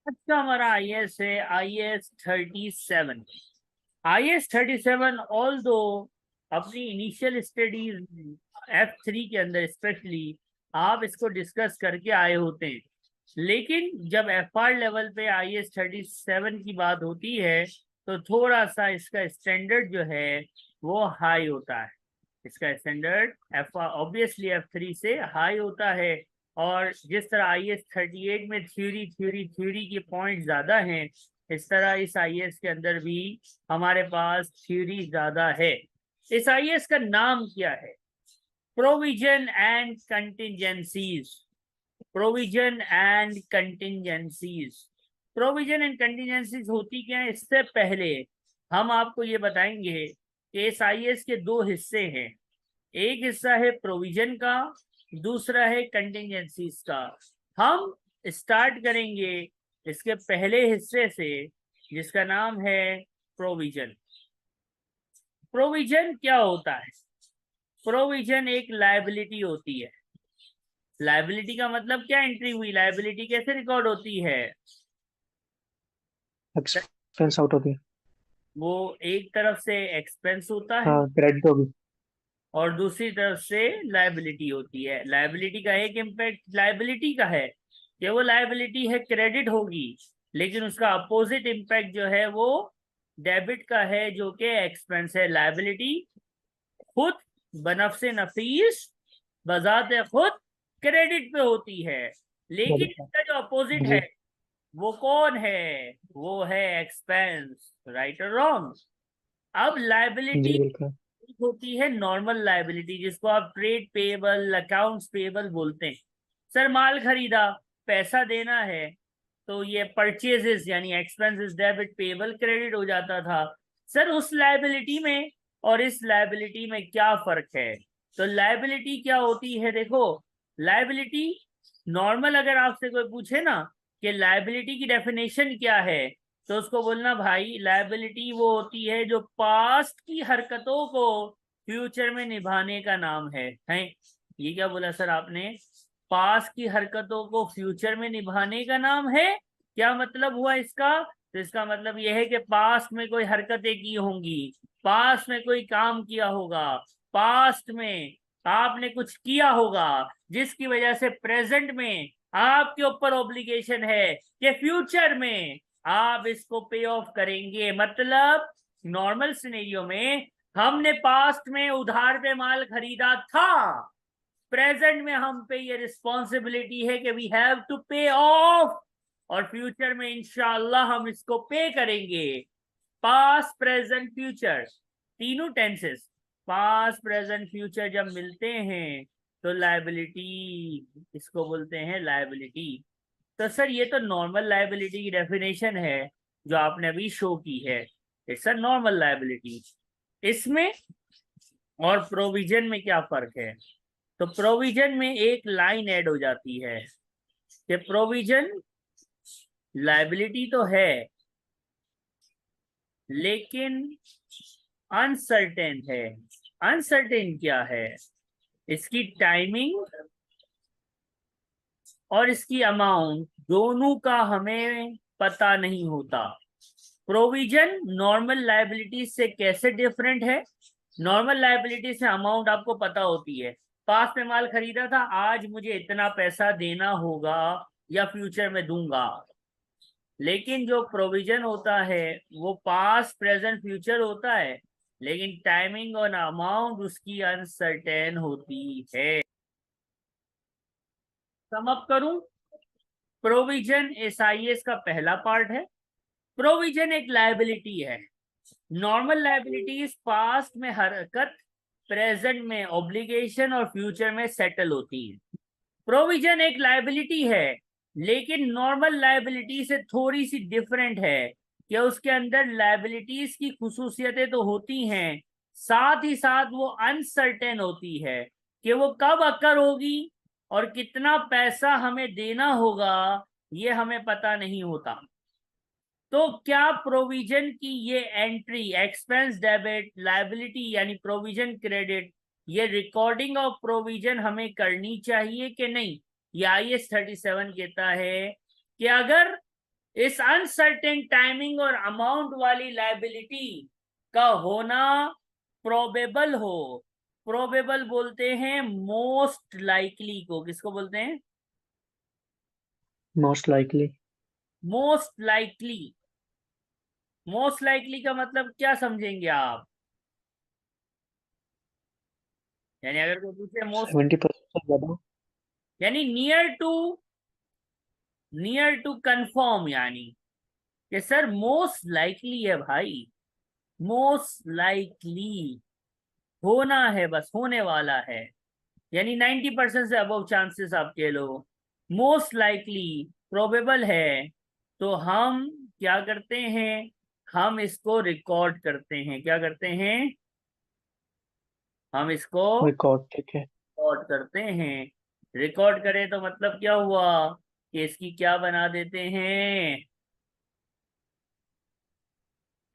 अच्छा, हमारा IAS है IAS 37। IAS 37 ऑल दो अपनी इनिशियल स्टडीज F3 के अंदर स्पेशली आप इसको डिस्कस करके आए होते हैं, लेकिन जब FR लेवल पे IAS 37 की बात होती है तो थोड़ा सा इसका स्टैंडर्ड जो है वो हाई होता है। इसका स्टैंडर्ड एफ ऑब्वियसली F3 से हाई होता है। और जिस तरह IAS 38 में थ्योरी थ्योरी थ्योरी के पॉइंट ज्यादा हैं, इस तरह इस IAS के अंदर भी हमारे पास थ्योरी ज्यादा है। इस IAS का नाम क्या है? Provision and contingencies. Provision and contingencies. Provision and contingencies होती क्या है, इससे पहले हम आपको ये बताएंगे कि इस IAS के दो हिस्से हैं। एक हिस्सा है प्रोविजन का, दूसरा है कंटिजेंसीज का। हम स्टार्ट करेंगे इसके पहले हिस्से से, जिसका नाम है प्रोविजन। प्रोविजन क्या होता है? प्रोविजन एक लायबिलिटी होती है। लायबिलिटी का मतलब क्या एंट्री हुई, लायबिलिटी कैसे रिकॉर्ड होती है? एक्सपेंस आउट होती है। वो एक तरफ से एक्सपेंस होता है हाँ, क्रेडिट होगी। और दूसरी तरफ से लायबिलिटी होती है। लायबिलिटी का एक इम्पैक्ट लायबिलिटी का है कि वो लायबिलिटी है, क्रेडिट होगी, लेकिन उसका अपोजिट इम्पैक्ट जो है वो डेबिट का है, जो कि एक्सपेंस है। लायबिलिटी खुद बनफ्से नफीस बजाते खुद क्रेडिट पे होती है, लेकिन डेबिट इसका जो अपोजिट कार्ड है जी। वो कौन है? वो है एक्सपेंस। राइट और रॉन्ग? अब जी लायबिलिटी बिल्कुल। होती है नॉर्मल लायबिलिटी, जिसको आप ट्रेड पेएबल, अकाउंट्स पेएबल बोलते हैं। सर माल खरीदा, पैसा देना है, तो ये परचेजेस यानी एक्सपेंसेस डेबिट, पेएबल क्रेडिट हो जाता था। सर उस लायबिलिटी में और इस लायबिलिटी में क्या फर्क है? तो लायबिलिटी क्या होती है, देखो, लायबिलिटी नॉर्मल अगर आपसे कोई पूछे ना कि लायबिलिटी की डेफिनेशन क्या है, तो उसको बोलना भाई लायबिलिटी वो होती है जो पास्ट की हरकतों को फ्यूचर में निभाने का नाम है। ये क्या बोला सर आपने? पास्ट की हरकतों को फ्यूचर में निभाने का नाम है? क्या मतलब हुआ इसका? तो इसका मतलब यह है कि पास्ट में कोई हरकतें की होंगी, पास्ट में कोई काम किया होगा, पास्ट में आपने कुछ किया होगा, जिसकी वजह से प्रेजेंट में आपके ऊपर ऑब्लिगेशन है कि फ्यूचर में आप इसको पे ऑफ करेंगे। मतलब नॉर्मल सिनेरियो में हमने पास्ट में उधार पे माल खरीदा था, प्रेजेंट में हम पे ये रिस्पॉन्सिबिलिटी है कि वी हैव टू पे ऑफ, और फ्यूचर में इंशाल्लाह हम इसको पे करेंगे। पास्ट प्रेजेंट फ्यूचर, तीनों टेंसेस, पास्ट प्रेजेंट फ्यूचर जब मिलते हैं तो लायबिलिटी, इसको बोलते हैं लायबिलिटी। तो सर ये तो नॉर्मल लायबिलिटी की डेफिनेशन है जो आपने अभी शो की है। It's a normal liability. इसमें और प्रोविजन में क्या फर्क है? तो प्रोविजन में एक लाइन ऐड हो जाती है कि प्रोविजन लायबिलिटी तो है लेकिन अनसर्टेन है। अनसर्टेन क्या है? इसकी टाइमिंग और इसकी अमाउंट दोनों का हमें पता नहीं होता। प्रोविजन नॉर्मल लायबिलिटी से कैसे डिफरेंट है? नॉर्मल लायबिलिटी से अमाउंट आपको पता होती है, पास में माल खरीदा था, आज मुझे इतना पैसा देना होगा या फ्यूचर में दूंगा। लेकिन जो प्रोविजन होता है वो पास प्रेजेंट फ्यूचर होता है, लेकिन टाइमिंग और अमाउंट उसकी अनसर्टेन होती है। सम अप करूं, प्रोविजन SIS का पहला पार्ट है। प्रोविजन एक लायबिलिटी है। नॉर्मल लायबिलिटीज पास्ट में हरकत, प्रेजेंट में ऑब्लिगेशन और फ्यूचर में सेटल होती है। प्रोविजन एक लायबिलिटी है, लेकिन नॉर्मल लायबिलिटी से थोड़ी सी डिफरेंट है कि उसके अंदर लायबिलिटीज की खुसूसियतें तो होती हैं, साथ ही साथ वो अनसर्टेन होती है कि वो कब अकर होगी और कितना पैसा हमें देना होगा, ये हमें पता नहीं होता। तो क्या प्रोविजन की ये एंट्री, एक्सपेंस डेबिट, लायबिलिटी यानी प्रोविजन क्रेडिट, ये रिकॉर्डिंग ऑफ प्रोविजन हमें करनी चाहिए कि नहीं? ये IAS 37 कहता है कि अगर इस अनसर्टेन टाइमिंग और अमाउंट वाली लायबिलिटी का होना प्रोबेबल हो। प्रोबेबल बोलते हैं मोस्ट लाइकली को। किसको बोलते हैं? Most likely. Most likely. Most likely का मतलब क्या समझेंगे आप? यानी अगर कोई पूछे मोस्ट, 70% से ज़्यादा। यानी नियर टू कंफर्म, यानी कि सर मोस्ट लाइकली है भाई, मोस्ट लाइकली होना है, बस होने वाला है। यानी 90% से अबव चांसेस आप कह लो। मोस्ट लाइकली, प्रोबेबल है। तो हम क्या करते हैं? हम इसको रिकॉर्ड करते हैं। क्या करते हैं? हम इसको रिकॉर्ड, ठीक है। रिकॉर्ड करते हैं। रिकॉर्ड करें तो मतलब क्या हुआ कि इसकी क्या बना देते हैं?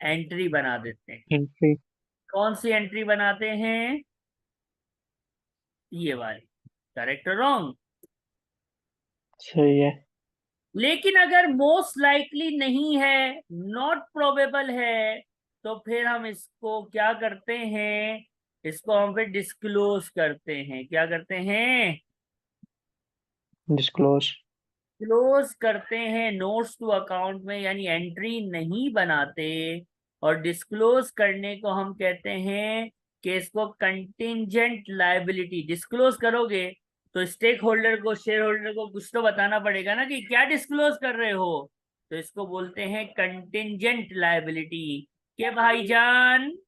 एंट्री बना देते हैं। एंट्री। कौन सी एंट्री बनाते हैं? ये वाली। करेक्ट और रॉन्ग? सही है। लेकिन अगर मोस्ट लाइकली नहीं है, नॉट प्रोबेबल है, तो फिर हम इसको क्या करते हैं? इसको हम फिर डिस्क्लोज करते हैं। क्या करते हैं? डिस्क्लोज। क्लोज करते हैं नोट्स टू अकाउंट में, यानी एंट्री नहीं बनाते। और डिस्क्लोज करने को हम कहते हैं कि इसको कंटिंजेंट लायबिलिटी। डिस्क्लोज करोगे तो स्टेक होल्डर को, शेयर होल्डर को कुछ तो बताना पड़ेगा ना कि क्या डिस्क्लोज कर रहे हो। तो इसको बोलते हैं कंटिंजेंट लायबिलिटी। के भाईजान,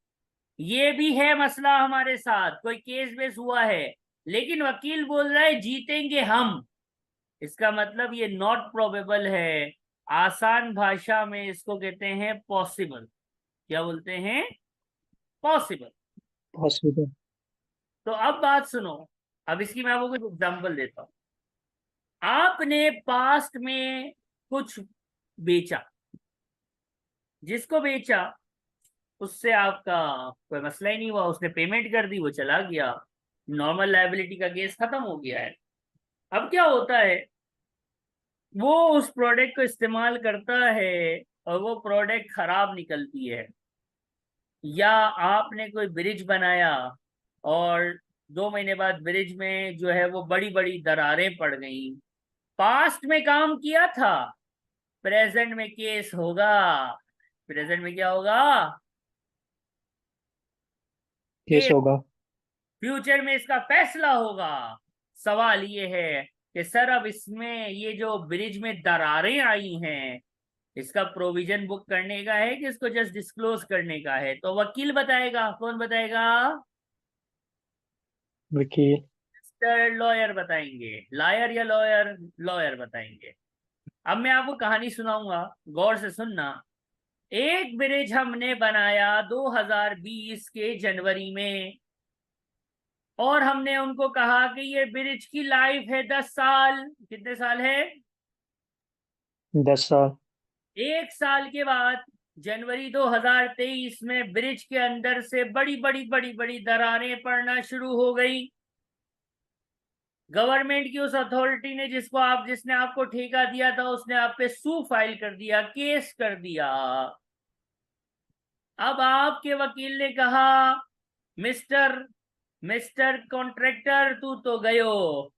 ये भी है मसला हमारे साथ, कोई केस बेस हुआ है, लेकिन वकील बोल रहा है जीतेंगे हम। इसका मतलब ये नॉट प्रोबेबल है। आसान भाषा में इसको कहते हैं पॉसिबल। क्या बोलते हैं? पॉसिबल। पॉसिबल। तो अब बात सुनो। अब इसकी मैं आपको कुछ एग्जांपल देता हूं। आपने पास्ट में कुछ बेचा, जिसको बेचा उससे आपका कोई मसला ही नहीं हुआ, उसने पेमेंट कर दी, वो चला गया, नॉर्मल लायबिलिटी का केस खत्म हो गया है। अब क्या होता है? वो उस प्रोडक्ट को इस्तेमाल करता है और वो प्रोडक्ट खराब निकलती है, या आपने कोई ब्रिज बनाया और 2 महीने बाद ब्रिज में जो है वो बड़ी बड़ी दरारें पड़ गई। पास्ट में काम किया था, प्रेजेंट में केस होगा। प्रेजेंट में क्या होगा? Case case. होगा। फ्यूचर में इसका फैसला होगा। सवाल ये है कि सर अब इसमें ये जो ब्रिज में दरारें आई हैं, इसका प्रोविजन बुक करने का है कि इसको जस्ट डिस्क्लोज करने का है? तो वकील बताएगा। कौन बताएगा? वकील। मिस्टर लॉयर बताएंगे। लायर या लॉयर? लॉयर बताएंगे। अब मैं आपको कहानी सुनाऊंगा, गौर से सुनना। एक ब्रिज हमने बनाया 2020 के जनवरी में, और हमने उनको कहा कि ये ब्रिज की लाइफ है 10 साल। कितने साल है? 10 साल। 1 साल के बाद जनवरी 2023 में ब्रिज के अंदर से बड़ी बड़ी बड़ी बड़ी दरारें पड़ना शुरू हो गई। गवर्नमेंट की उस अथॉरिटी ने, जिसने आपको ठेका दिया था, उसने आप पे सू फाइल कर दिया, केस कर दिया। अब आपके वकील ने कहा, मिस्टर मिस्टर कॉन्ट्रैक्टर, तू तो गयो,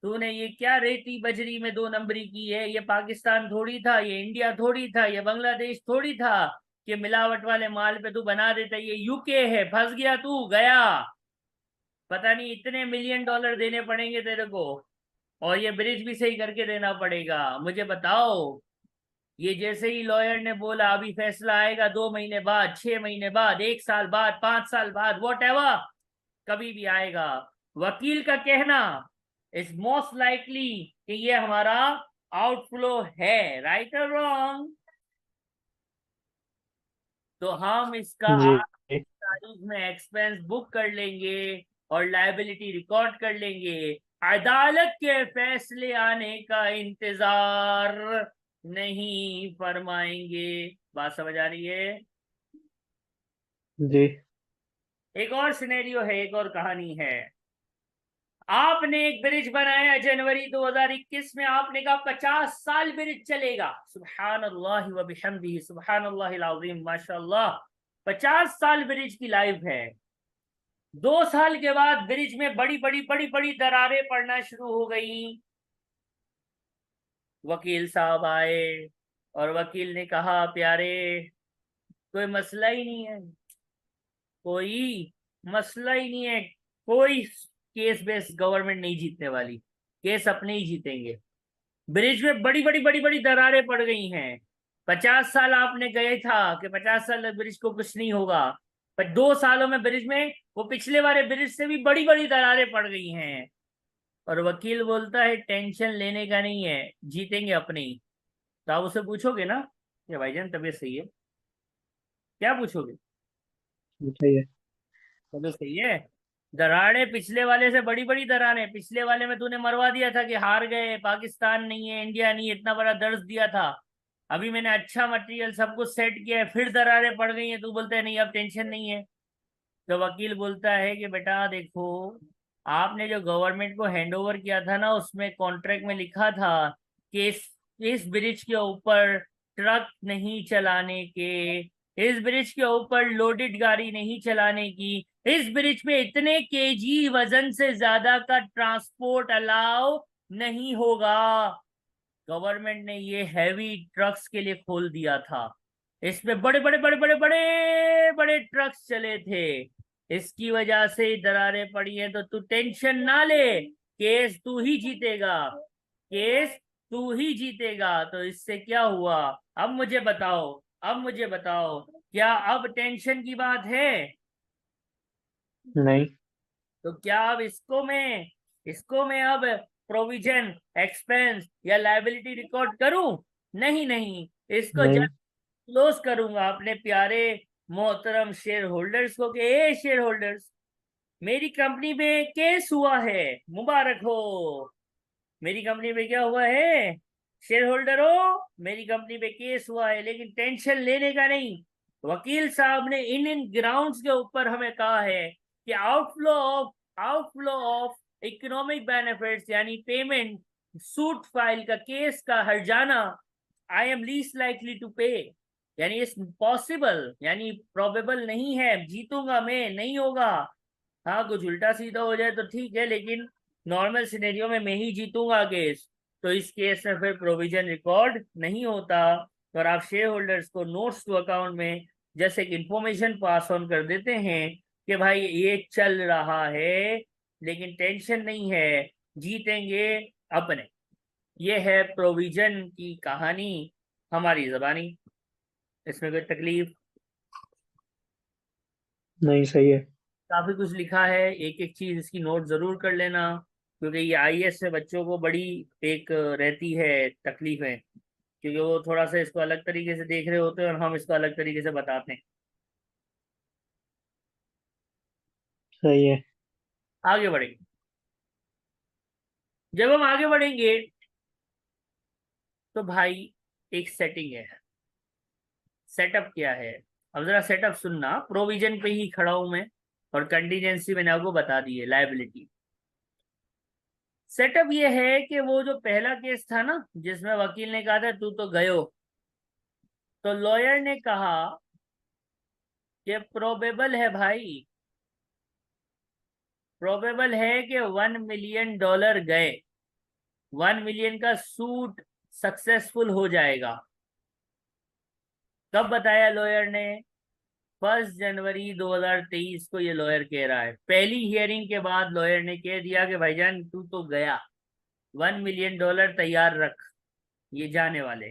तूने ये क्या रेती बजरी में 2 नंबरी की है? ये पाकिस्तान थोड़ी था, ये इंडिया थोड़ी था, ये बांग्लादेश थोड़ी था कि मिलावट वाले माल पे तू बना देता। ये यूके है, फंस गया, तू गया। पता नहीं इतने $1 मिलियन देने पड़ेंगे तेरे को, और ये ब्रिज भी सही करके देना पड़ेगा। मुझे बताओ, ये जैसे ही लॉयर ने बोला अभी फैसला आएगा 2 महीने बाद, 6 महीने बाद, 1 साल बाद, 5 साल बाद, वॉट एवर, कभी भी आएगा। वकील का कहना इज मोस्ट लाइकली कि ये हमारा आउटफ्लो है। राइट और रॉन्ग? तो हम इसका जी। आज की तारीख में एक्सपेंस बुक कर लेंगे और लायबिलिटी रिकॉर्ड कर लेंगे। अदालत के फैसले आने का इंतजार नहीं फरमाएंगे। बात समझ आ रही है? जी। एक और सिनेरियो है, एक और कहानी है। आपने एक ब्रिज बनाया जनवरी 2021 में, आपने कहा 50 साल ब्रिज चलेगा। सुभान अल्लाह व बिहम्दिही, सुभान अल्लाहिल अज़ीम, माशाअल्लाह। 50 साल ब्रिज की लाइफ है। 2 साल के बाद ब्रिज में बड़ी बड़ी बड़ी बड़ी दरारें पड़ना शुरू हो गई। वकील साहब आए और वकील ने कहा, प्यारे कोई मसला ही नहीं है, कोई मसला ही नहीं है, कोई केस बेस गवर्नमेंट नहीं जीतने वाली, केस अपने ही जीतेंगे। ब्रिज में बड़ी बड़ी बड़ी बड़ी दरारें पड़ गई हैं। 50 साल आपने गए था कि 50 साल ब्रिज को कुछ नहीं होगा, पर 2 सालों में ब्रिज में वो पिछले वाले ब्रिज से भी बड़ी बड़ी दरारें पड़ गई हैं। और वकील बोलता है टेंशन लेने का नहीं है, जीतेंगे अपने ही। तो आप उसे पूछोगे ना कि भाईजान तबीयत सही है? क्या पूछोगे? सही है। तबीयत सही है? दरारें पिछले वाले से बड़ी बड़ी दरारें, पिछले वाले में तूने मरवा दिया था कि हार गए, पाकिस्तान नहीं है, इंडिया नहीं है, इतना बड़ा दर्ज दिया था। अभी मैंने अच्छा मटेरियल सब कुछ सेट किया है, फिर दरारें पड़ गई हैं, तू बोलता है नहीं अब टेंशन नहीं है। तो वकील बोलता है कि बेटा देखो, आपने जो गवर्नमेंट को हैंड ओवर किया था ना, उसमें कॉन्ट्रैक्ट में लिखा था कि इस ब्रिज के ऊपर ट्रक नहीं चलाने के, इस ब्रिज के ऊपर लोडेड गाड़ी नहीं चलाने की, इस ब्रिज पे इतने केजी वजन से ज्यादा का ट्रांसपोर्ट अलाउ नहीं होगा। गवर्नमेंट ने ये हैवी ट्रक्स के लिए खोल दिया था। इसमें बड़े बड़े बड़े बड़े बड़े बड़े ट्रक्स चले थे, इसकी वजह से दरारें पड़ी हैं। तो तू टेंशन ना ले, केस तू ही जीतेगा, केस तू ही जीतेगा। तो इससे क्या हुआ? अब मुझे बताओ, अब मुझे बताओ, क्या अब टेंशन की बात है? नहीं। तो क्या अब इसको मैं अब प्रोविजन, एक्सपेंस या लायबिलिटी रिकॉर्ड करूं? नहीं नहीं, इसको नहीं। जस्ट क्लोज करूंगा अपने प्यारे मोहतरम शेयर होल्डर्स को कि ए शेयर होल्डर्स, मेरी कंपनी में केस हुआ है, मुबारक हो। मेरी कंपनी में क्या हुआ है? शेयर होल्डर हो, मेरी कंपनी में केस हुआ है, लेकिन टेंशन लेने का नहीं। वकील साहब ने इन ग्राउंड्स के ऊपर हमें कहा है कि आउटफ्लो ऑफ इकोनॉमिक बेनिफिट्स यानी पेमेंट, सूट फाइल का, केस का हर्जाना, I am least likely to pay, यानी इस पॉसिबल यानी प्रोबेबल नहीं है, जीतूंगा मैं नहीं होगा। हाँ कुछ उल्टा सीधा हो जाए तो ठीक है, लेकिन नॉर्मल सिनेरियो में मैं ही जीतूंगा केस। तो इस केस में फिर प्रोविजन रिकॉर्ड नहीं होता। और आप शेयर होल्डर्स को नोट्स टू अकाउंट में जैसे कि इंफॉर्मेशन पास ऑन कर देते हैं कि भाई ये चल रहा है, लेकिन टेंशन नहीं है, जीतेंगे अपने। ये है प्रोविजन की कहानी, हमारी जबानी। इसमें कोई तकलीफ? नहीं, सही है। काफी कुछ लिखा है, एक एक चीज इसकी नोट जरूर कर लेना, क्योंकि ये आईएएस से बच्चों को बड़ी एक रहती है तकलीफें, क्योंकि वो थोड़ा सा इसको अलग तरीके से देख रहे होते हैं और हम इसको अलग तरीके से बताते हैं। सही है। आगे बढ़ेंगे। जब हम आगे बढ़ेंगे तो भाई एक सेटिंग है। सेटअप क्या है? अब जरा सेटअप सुनना, प्रोविजन पे ही खड़ा हूं मैं, और कंटीजेंसी मैंने आपको बता दी है, लायबिलिटी। सेटअप ये है कि वो जो पहला केस था ना, जिसमें वकील ने कहा था तू तो गयो, तो लॉयर ने कहा कि प्रोबेबल है भाई, प्रोबेबल है कि $1 मिलियन गए, 1 मिलियन का सूट सक्सेसफुल हो जाएगा। कब बताया लॉयर ने? 1 जनवरी 2023 को ये लॉयर कह रहा है। पहली हियरिंग के बाद लॉयर ने कह दिया कि भाईजान तू तो गया, $1 मिलियन तैयार रख, ये जाने वाले।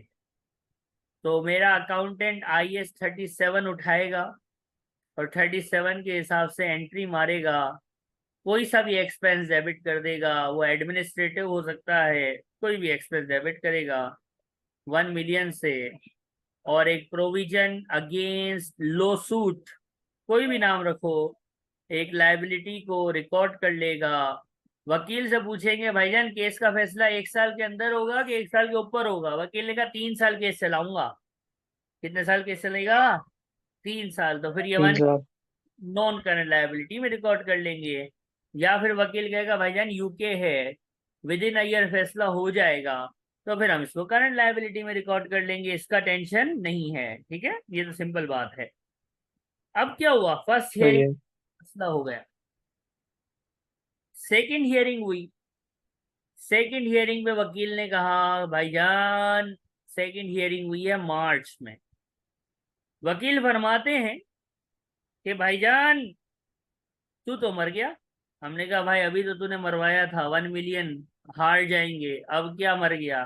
तो मेरा अकाउंटेंट IS-37 उठाएगा और 37 के हिसाब से एंट्री मारेगा, कोई सा भी एक्सपेंस डेबिट कर देगा, वो एडमिनिस्ट्रेटिव हो सकता है, कोई भी एक्सपेंस डेबिट करेगा 1 मिलियन से। और एक प्रोविजन अगेंस्ट लो सूट, कोई भी नाम रखो, एक लायबिलिटी को रिकॉर्ड कर लेगा। वकील से पूछेंगे भाईजान केस का फैसला 1 साल के अंदर होगा कि 1 साल के ऊपर होगा? वकील ने कहा 3 साल केस चलाऊंगा। कितने साल केस चलेगा? 3 साल। तो फिर ये 3 साल। नॉन करंट लायबिलिटी में रिकॉर्ड कर लेंगे। या फिर वकील कहेगा भाईजान यूके है, विद इन ईयर फैसला हो जाएगा, तो फिर हम इसको करंट लायबिलिटी में रिकॉर्ड कर लेंगे, इसका टेंशन नहीं है। ठीक है, ये तो सिंपल बात है। अब क्या हुआ, फर्स्ट सही हियरिंग है। फैसला हो गया, सेकंड हियरिंग हुई। सेकंड हियरिंग में वकील ने कहा भाईजान, सेकंड हियरिंग हुई है मार्च में। वकील फरमाते हैं कि भाईजान तू तो मर गया। हमने कहा भाई अभी तो तूने मरवाया था, 1 मिलियन हार जाएंगे, अब क्या मर गया।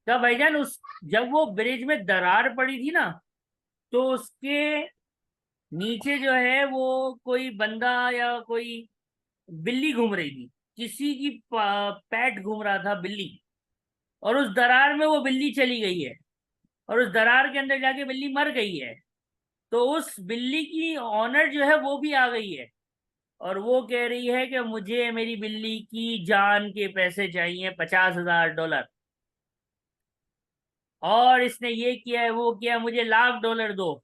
कहा भाईजान उस जब वो ब्रिज में दरार पड़ी थी ना, तो उसके नीचे जो है वो कोई बंदा या कोई बिल्ली घूम रही थी, किसी की पैट घूम रहा था बिल्ली, और उस दरार में वो बिल्ली चली गई है, और उस दरार के अंदर जाके बिल्ली मर गई है। तो उस बिल्ली की ऑनर जो है वो भी आ गई है, और वो कह रही है कि मुझे मेरी बिल्ली की जान के पैसे चाहिए, $50,000। और इसने ये किया है वो किया, मुझे $1,00,000 दो।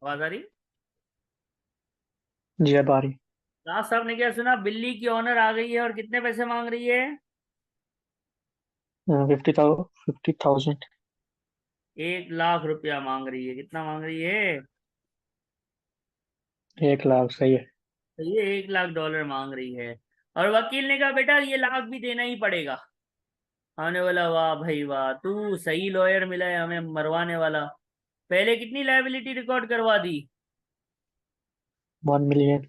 आवाज आ रही? जी अब आ रही। राज साहब ने क्या सुना, बिल्ली की ऑनर आ गई है और कितने पैसे मांग रही है? 50,000। 1,00,000 रुपया मांग रही है। कितना मांग रही है? 1 लाख, सही है। तो ये $1,00,000 मांग रही है। और वकील ने कहा बेटा ये लाख भी देना ही पड़ेगा। हमने बोला वाह भाई वाह, तू सही लॉयर मिला है हमें मरवाने वाला। पहले कितनी लायबिलिटी रिकॉर्ड करवा दी? 1 मिलियन।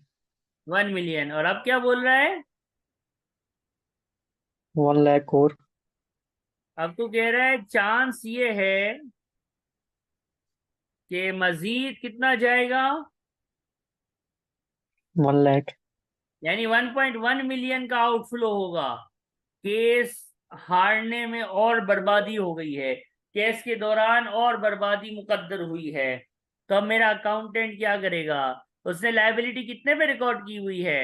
1 मिलियन, और अब क्या बोल रहा है? 1 लाख और। अब तू कह रहा है चांस ये है कि मजीद कितना जाएगा, 1 लाख। यानी 1.1 मिलियन का आउटफ्लो होगा। केस हारने में और बर्बादी हो गई है, केस के दौरान और बर्बादी मुकद्दर हुई है। तो अब मेरा अकाउंटेंट क्या करेगा? उसने लायबिलिटी कितने पे रिकॉर्ड की हुई है?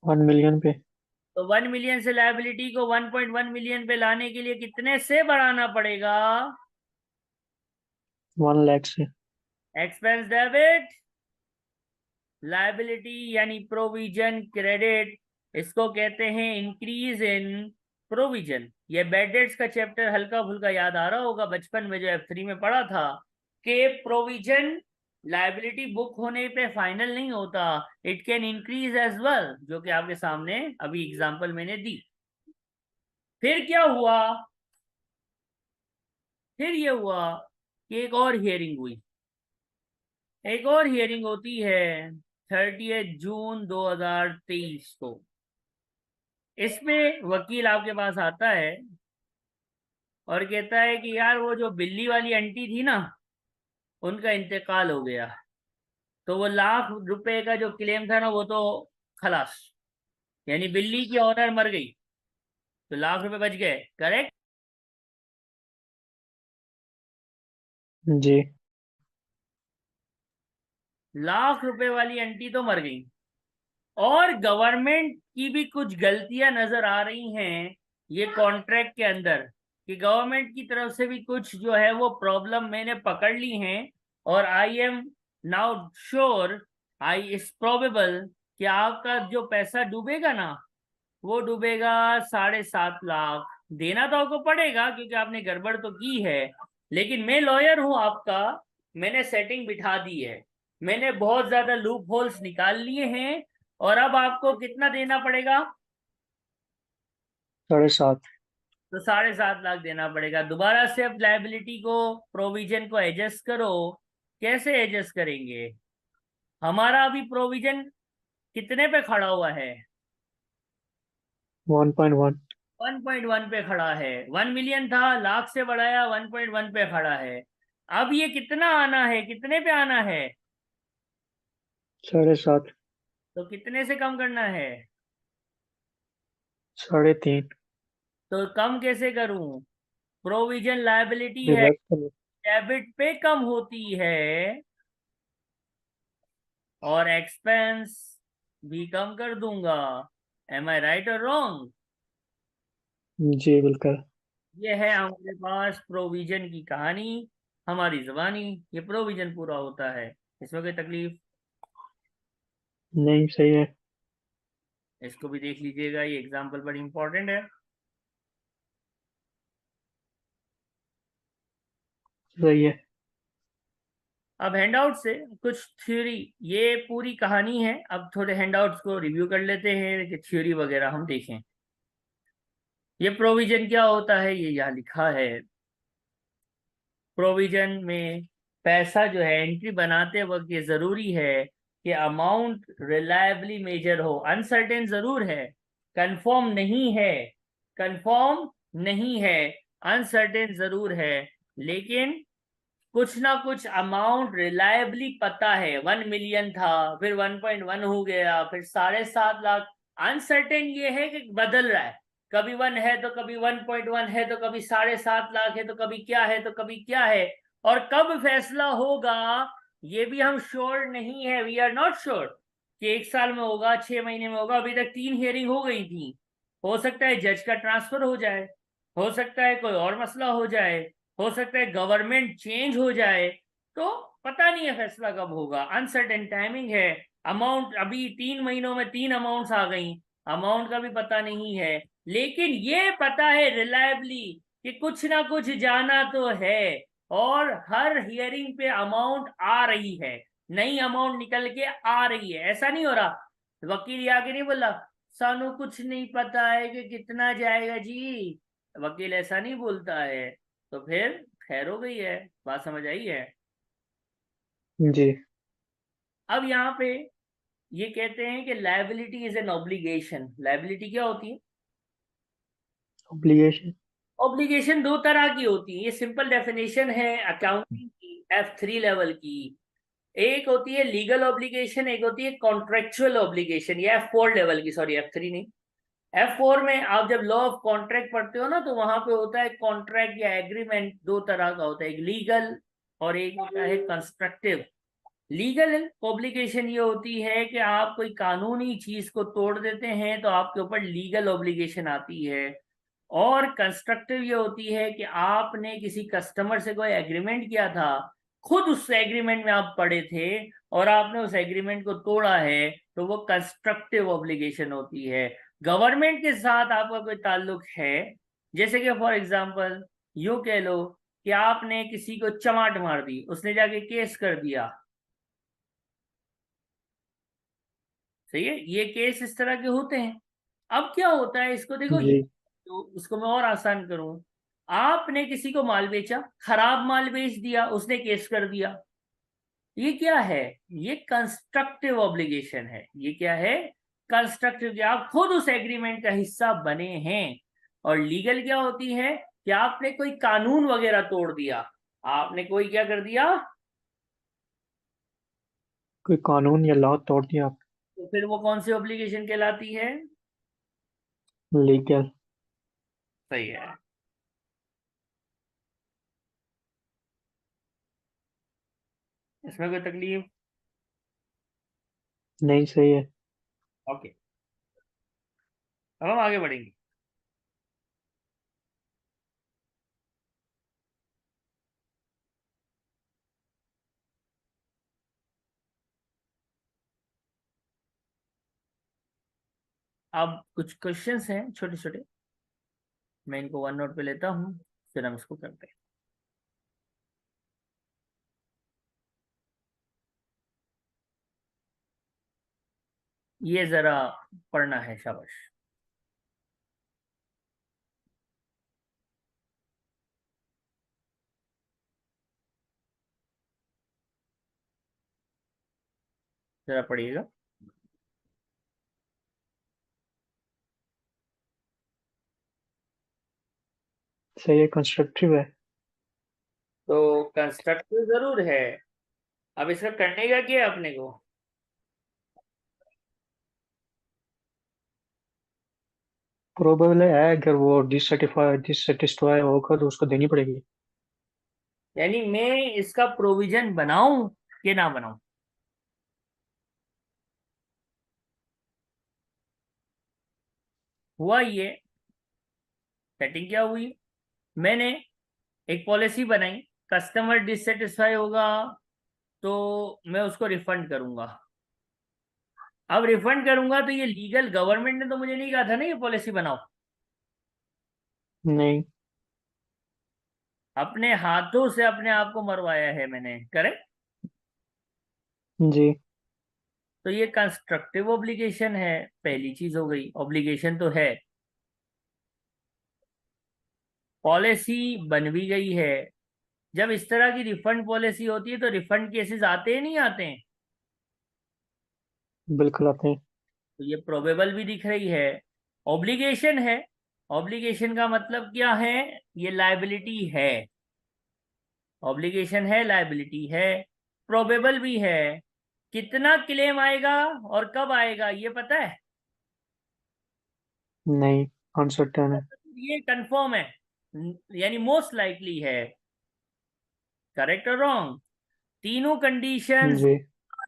1 मिलियन पे। तो 1 मिलियन से लायबिलिटी को 1.1 मिलियन पे लाने के लिए कितने से बढ़ाना पड़ेगा? 1 लाख से। एक्सपेंस डेबिट, लायबिलिटी यानी प्रोविजन क्रेडिट, इसको कहते हैं इंक्रीज इन प्रोविजन। ये बैड डेट्स का चैप्टर हल्का फुल्का याद आ रहा होगा बचपन में, जो F3 में पढ़ा था कि प्रोविजन लायबिलिटी बुक होने पे फाइनल नहीं होता, it can increase as well, जो कि आपके सामने अभी एग्जांपल मैंने दी। फिर क्या हुआ? फिर ये हुआ कि एक और हियरिंग हुई। एक और हियरिंग होती है 30 जून 2023 को। इसमें वकील आपके पास आता है और कहता है कि यार वो जो बिल्ली वाली आंटी थी ना, उनका इंतकाल हो गया, तो वो ₹1,00,000 का जो क्लेम था ना वो तो खलास, यानी बिल्ली की ऑनर मर गई तो ₹1,00,000 बच गए, करेक्ट? जी। ₹1,00,000 वाली आंटी तो मर गई, और गवर्नमेंट की भी कुछ गलतियां नजर आ रही हैं ये कॉन्ट्रैक्ट के अंदर, कि गवर्नमेंट की तरफ से भी कुछ जो है वो प्रॉब्लम मैंने पकड़ ली हैं। और I am now sure, I is probable कि आपका जो पैसा डूबेगा ना, वो डूबेगा 7.5 लाख। देना तो आपको पड़ेगा क्योंकि आपने गड़बड़ तो की है, लेकिन मैं लॉयर हूं आपका, मैंने सेटिंग बिठा दी है, मैंने बहुत ज्यादा लूप होल्स निकाल लिए हैं। और अब आपको कितना देना पड़ेगा? 7.5। तो 7.5 लाख देना पड़ेगा। दोबारा से अब लायबिलिटी को, प्रोविजन को एडजस्ट करो। कैसे एडजस्ट करेंगे? हमारा अभी प्रोविजन कितने पे खड़ा हुआ है? 1.1। 1.1 पे खड़ा है। 1 मिलियन था, लाख से बढ़ाया 1.1 पे खड़ा है। अब ये कितना आना है, कितने पे आना है? 7.5। तो कितने से कम करना है? 3.5। तो कम कैसे करूं? प्रोविजन लायबिलिटी है, डिडक्ट कर। डेबिट पे कम होती है, और एक्सपेंस भी कम कर दूंगा। एम आई राइट और रॉन्ग? जी बिल्कुल। ये है हमारे पास प्रोविजन की कहानी, हमारी जुबानी। ये प्रोविजन पूरा होता है, इसमें कोई तकलीफ? नहीं, सही है। इसको भी देख लीजिएगा, ये एग्जाम्पल बड़ी इंपॉर्टेंट है। सही है। अब हैंडआउट से कुछ थ्योरी, ये पूरी कहानी है। अब थोड़े हैंडआउट्स को रिव्यू कर लेते हैं कि थ्योरी वगैरह हम देखें। ये प्रोविजन क्या होता है, ये यहाँ लिखा है। प्रोविजन में पैसा जो है एंट्री बनाते वक्त ये जरूरी है कि अमाउंट रिलायबली मेजर हो। अनसर्टेन जरूर है, कंफर्म नहीं है, कंफर्म नहीं है, अनसर्टेन जरूर है, लेकिन कुछ ना कुछ अमाउंट रिलायबली पता है। 1 मिलियन था, फिर 1.1 हो गया, फिर 7.5 लाख। अनसर्टेन ये है कि बदल रहा है, कभी 1 है तो कभी 1.1 है तो कभी 7.5 लाख है तो कभी क्या है तो कभी क्या है। और कब फैसला होगा ये भी हम श्योर नहीं है। वी आर नॉट श्योर कि 1 साल में होगा, 6 महीने में होगा। अभी तक 3 हियरिंग हो गई थी। हो सकता है जज का ट्रांसफर हो जाए, हो सकता है कोई और मसला हो जाए, हो सकता है गवर्नमेंट चेंज हो जाए, तो पता नहीं है फैसला कब होगा। अनसर्टेन टाइमिंग है। अमाउंट अभी 3 महीनों में 3 अमाउंट्स आ गई, अमाउंट का भी पता नहीं है। लेकिन ये पता है रिलायबली कि कुछ ना कुछ जाना तो है, और हर हियरिंग पे अमाउंट आ रही है, नई अमाउंट निकल के आ रही है। ऐसा नहीं हो रहा वकील ये आगे नहीं बोला सानू कुछ नहीं पता है कि कितना जाएगा जी, वकील ऐसा नहीं बोलता है। तो फिर खैर हो गई है। बात समझ आई है? जी। अब यहाँ पे ये कहते हैं कि liability is an obligation. Liability क्या होती है? ऑब्लिगेशन। ऑब्लिगेशन दो तरह की होती है, ये सिंपल डेफिनेशन है अकाउंटिंग की, F3 लेवल की। एक होती है लीगल ऑब्लिगेशन, एक होती है कॉन्ट्रेक्चुअल ऑब्लिगेशन। ये F4 लेवल की, सॉरी F3 नहीं। F4 में आप जब लॉ ऑफ कॉन्ट्रैक्ट पढ़ते हो ना, तो वहां पे होता है कॉन्ट्रैक्ट या एग्रीमेंट, दो तरह का होता है, एक लीगल और एक होता है कंस्ट्रक्टिव। लीगल ऑब्लिगेशन ये होती है कि आप कोई कानूनी चीज को तोड़ देते हैं तो आपके ऊपर लीगल ऑब्लिगेशन आती है। और कंस्ट्रक्टिव ये होती है कि आपने किसी कस्टमर से कोई एग्रीमेंट किया था, खुद उस एग्रीमेंट में आप पड़े थे और आपने उस एग्रीमेंट को तोड़ा है, तो वो कंस्ट्रक्टिव ऑब्लिगेशन होती है। गवर्नमेंट के साथ आपका कोई ताल्लुक है, जैसे कि फॉर एग्जांपल यूं कह लो कि आपने किसी को चमाट मार दी, उसने जाके केस कर दिया। सही है, ये केस इस तरह के होते हैं। अब क्या होता है, इसको देखो, जी। तो इसको मैं और आसान करूं। आपने किसी को माल बेचा, खराब माल बेच दिया, उसने केस कर दिया। ये क्या है? ये कंस्ट्रक्टिव ऑब्लिगेशन है। ये क्या है? कंस्ट्रक्टिव, आप खुद उस एग्रीमेंट का हिस्सा बने हैं। और लीगल क्या होती है कि आपने कोई कानून वगैरह तोड़ दिया, आपने कोई क्या कर दिया, कोई कानून या लॉ तोड़ दिया आप। तो फिर वो कौन सी ऑब्लिगेशन कहलाती है? लीगल। सही है। इसमें कोई तकलीफ? नहीं, सही है। ओके, अब हम आगे बढ़ेंगे। अब कुछ क्वेश्चंस हैं छोटे छोटे, मैं इनको वन नोट पे लेता हूँ, फिर हम इसको करते हैं। ये जरा पढ़ना है, शाबाश। जरा पढ़िएगा। सही है, कंस्ट्रक्टिव है। तो कंस्ट्रक्टिव जरूर है। अब इसका करने का क्या है अपने को? प्रोबेबल है, अगर वो डिससेटिस्फाई होगा तो उसको देनी पड़ेगी। यानी मैं इसका प्रोविजन बनाऊं कि ना बनाऊं? हुआ ये, सेटिंग क्या हुई, मैंने एक पॉलिसी बनाई, कस्टमर डिससेटिस्फाई होगा तो मैं उसको रिफंड करूंगा। अब रिफंड करूंगा तो ये लीगल, गवर्नमेंट ने तो मुझे नहीं कहा था ना ये पॉलिसी बनाओ, नहीं। अपने हाथों से अपने आप को मरवाया है मैंने, करेक्ट। जी। तो ये कंस्ट्रक्टिव ऑब्लिगेशन है, पहली चीज हो गई, ऑब्लिगेशन तो है, पॉलिसी बन भी गई है। जब इस तरह की रिफंड पॉलिसी होती है तो रिफंड केसेस आते हैं नहीं आते हैं, बिल्कुल आते हैं। तो ये प्रोबेबल भी दिख रही है, ऑब्लिगेशन है। ऑब्लिगेशन का मतलब क्या है, ये लायबिलिटी है, ऑब्लिगेशन है, लायबिलिटी है, प्रोबेबल भी है। कितना क्लेम आएगा और कब आएगा ये पता है, नहीं, अनसर्टेन है। ये कंफर्म है, यानी मोस्ट लाइकली है, करेक्ट और रॉन्ग, तीनों कंडीशंस। जी।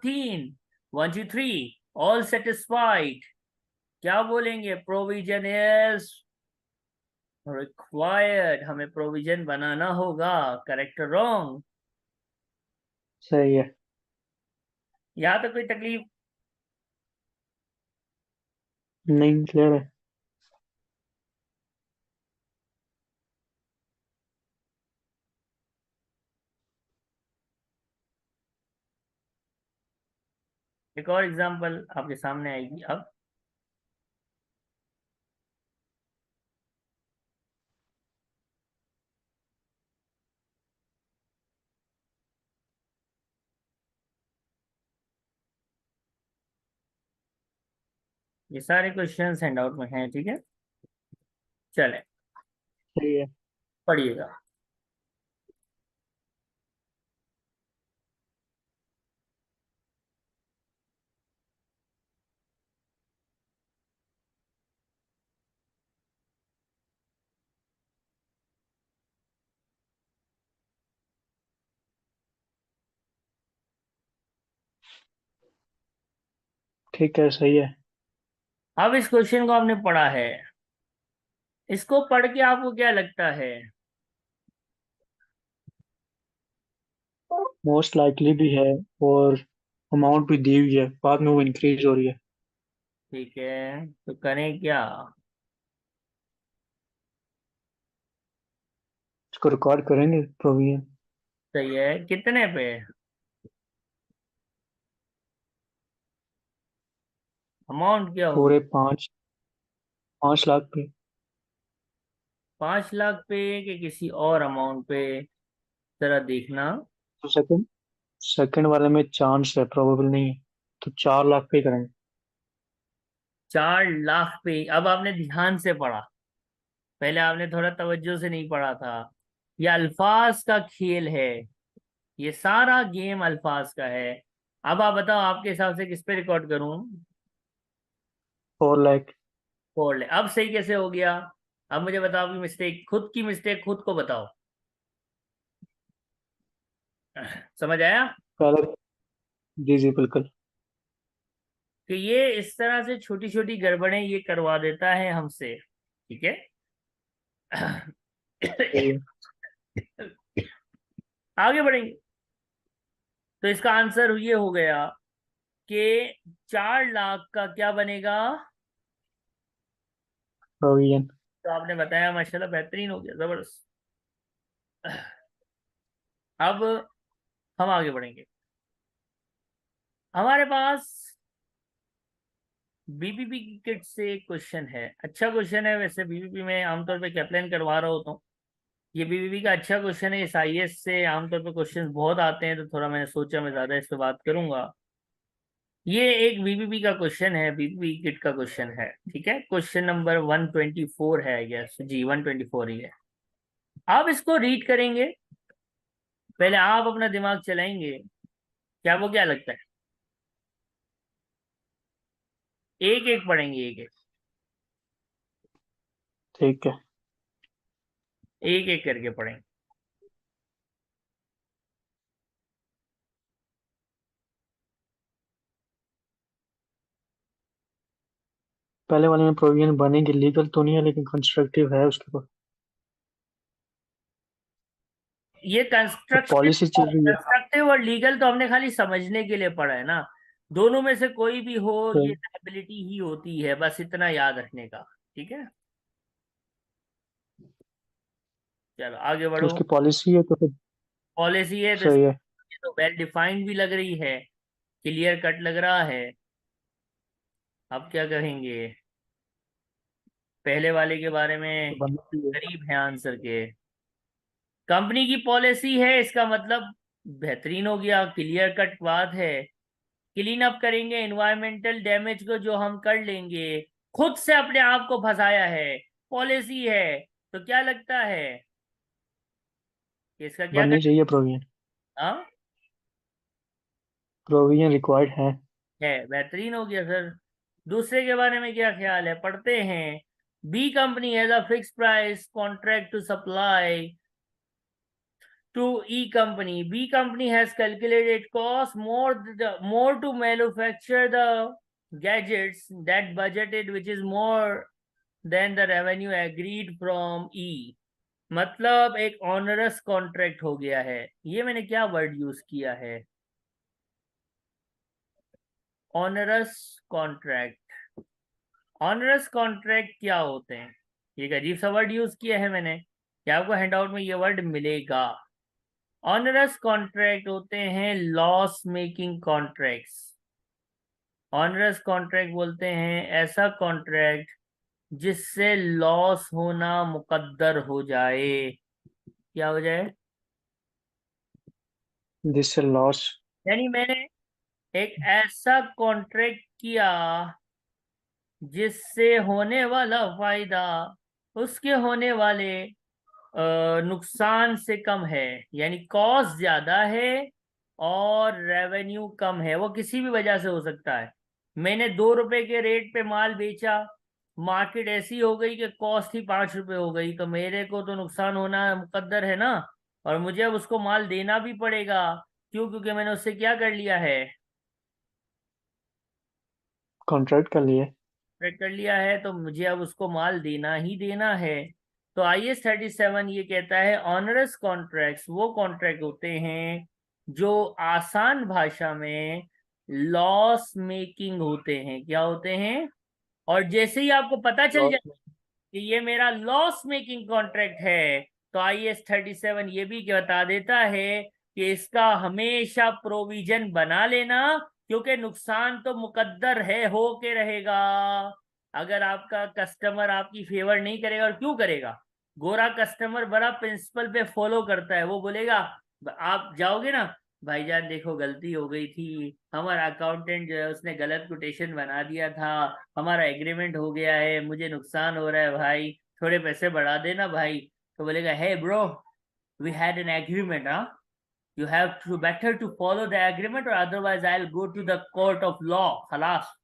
तीन, one two three, all satisfied. क्या बोलेंगे, प्रोविजन इज रिक्वायर्ड, हमें प्रोविजन बनाना होगा, करेक्ट रॉन्ग। सही है। यहाँ तो कोई तकलीफ। नहीं, क्लियर है। एक और एग्जांपल आपके सामने आएगी अब। ये सारे क्वेश्चंस हैंडआउट में हैं, ठीक है, चले सही है। पढ़िएगा। ठीक है, सही है। अब इस क्वेश्चन को आपने पढ़ा है, इसको पढ़ के आपको क्या लगता है। मोस्ट लाइकली भी है, और अमाउंट भी दी हुई है, बाद में वो इंक्रीज हो रही है। ठीक है, तो करें क्या। इसको रिकॉर्ड करेंगे प्रोविजन। सही है, कितने पे, अमाउंट क्या पूरे होगी, 5 लाख पे। 5 लाख पे कि किसी और अमाउंट पे, जरा देखना। तो सेकंड सेकंड वाले में चांस है, प्रोबेबल नहीं है। तो 4 लाख पे ही करेंगे। 4 लाख पे, अब आपने ध्यान से पढ़ा, पहले आपने थोड़ा तवज्जो से नहीं पढ़ा था। ये अल्फाज का खेल है, ये सारा गेम अल्फाज का है। अब आप बताओ आपके हिसाब से किस पे रिकॉर्ड करूं, 4 लाख। 4 ले, अब सही कैसे हो गया। अब मुझे बताओ आपकी मिस्टेक, खुद की मिस्टेक खुद को बताओ। समझ आया पहले। जी जी, बिल्कुल। कि ये इस तरह से छोटी छोटी गड़बड़ें ये करवा देता है हमसे, ठीक है। सही है। आगे बढ़ेंगे, तो इसका आंसर ये हो गया कि 4 लाख का क्या बनेगा। प्रोविजन। तो आपने बताया, माशाल्लाह बेहतरीन हो गया, जबरदस्त। अब हम आगे बढ़ेंगे, हमारे पास बीबीपी की किट से क्वेश्चन है, अच्छा क्वेश्चन है वैसे, बीबीपी में आमतौर पे कैप्टन करवा रहा होता हूँ, ये बीबीपी का अच्छा क्वेश्चन है, इस आईएएस से आमतौर पे क्वेश्चन बहुत आते हैं, तो थोड़ा मैंने सोचा मैं ज्यादा इस पे बात करूंगा। ये एक बीबीपी का क्वेश्चन है, बीबीपी किट का क्वेश्चन है, ठीक है, क्वेश्चन नंबर 124 है, यस जी 124 ही है। आप इसको रीड करेंगे, पहले आप अपना दिमाग चलाएंगे, क्या वो क्या लगता है, एक एक पढ़ेंगे, ठीक है। एक एक करके पढ़ेंगे। पहले वाले में प्रोविजन बनेगी, लीगल तो नहीं है लेकिन कंस्ट्रक्टिव है उसके पास। ये तो कंस्ट्रक्टिव पॉलिसी चल रही है। कंस्ट्रक्टिव और लीगल तो हमने खाली समझने के लिए पढ़ा है ना। दोनों में से कोई भी हो, तो, ये लायबिलिटी ही होती है, बस इतना याद रखने का। ठीक है, चलो आगे तो बढ़ो। उसकी पॉलिसी है तो फिर पॉलिसी है तो सही है। ये तो वेल डिफाइंड भी लग रही है, क्लियर कट लग रहा है। अब क्या कहेंगे, पहले वाले के बारे में तो बनना चाहिए। करीब है आंसर के। कंपनी की पॉलिसी है, इसका मतलब बेहतरीन हो गया, क्लियर कट बात है। क्लीन अप करेंगे एनवायरमेंटल डैमेज को, जो हम कर लेंगे। खुद से अपने आप को फंसाया है, पॉलिसी है। तो क्या लगता है कि इसका क्या कर। बननी चाहिए प्रोविजन। हाँ, प्रोविजन रिक्वायर्ड है, बेहतरीन हो गया सर। दूसरे के बारे में क्या ख्याल है, पढ़ते हैं। B company has a fix price contract to supply to E company. B company has calculated it costs more to manufacture the gadgets that budgeted, which is more than the revenue agreed from E. मतलब एक onerous contract हो गया है। ये मैंने क्या word use किया है, ऑनरस कॉन्ट्रैक्ट। ऑनरस कॉन्ट्रैक्ट क्या होते हैं, एक अजीब सा वर्ड यूज किया है मैंने, क्या आपको हैंडआउट में ये वर्ड मिलेगा। ऑनरस कॉन्ट्रैक्ट होते हैं loss making contracts. Onerous contract बोलते हैं ऐसा कॉन्ट्रैक्ट जिससे लॉस होना मुकद्दर हो जाए। क्या हो जाए, है। जिससे लॉस। यानी मैंने एक ऐसा कॉन्ट्रैक्ट किया जिससे होने वाला फायदा उसके होने वाले नुकसान से कम है, यानी कॉस्ट ज्यादा है और रेवेन्यू कम है। वो किसी भी वजह से हो सकता है। मैंने 2 रुपए के रेट पे माल बेचा, मार्केट ऐसी हो गई कि कॉस्ट ही 5 रुपए हो गई, तो मेरे को तो नुकसान होना मुकद्दर है ना। और मुझे अब उसको माल देना भी पड़ेगा। क्यों, क्योंकि मैंने उससे क्या कर लिया है, कॉन्ट्रैक्ट कर लिए। कॉन्ट्रैक्ट कर लिया है, तो मुझे अब उसको माल देना ही देना है। तो IS-37 ये कहता है ऑनरस कॉन्ट्रैक्ट्स वो कॉन्ट्रैक्ट होते हैं जो आसान भाषा में लॉस मेकिंग होते हैं। क्या होते हैं, और जैसे ही आपको पता चल लॉस। जाए कि ये मेरा लॉस मेकिंग कॉन्ट्रैक्ट है, तो IS-37 ये भी बता देता है कि इसका हमेशा प्रोविजन बना लेना, क्योंकि नुकसान तो मुकद्दर है, हो के रहेगा। अगर आपका कस्टमर आपकी फेवर नहीं करेगा, और क्यों करेगा, गोरा कस्टमर बड़ा प्रिंसिपल पे फॉलो करता है। वो बोलेगा, आप जाओगे ना, भाईजान देखो गलती हो गई थी, हमारा अकाउंटेंट जो है उसने गलत कोटेशन बना दिया था, हमारा एग्रीमेंट हो गया है, मुझे नुकसान हो रहा है भाई, थोड़े पैसे बढ़ा देना भाई। तो बोलेगा, hey bro, we had an agreement, हाँ, you have to better to follow the agreement, और otherwise I will go to the court of law. खलास,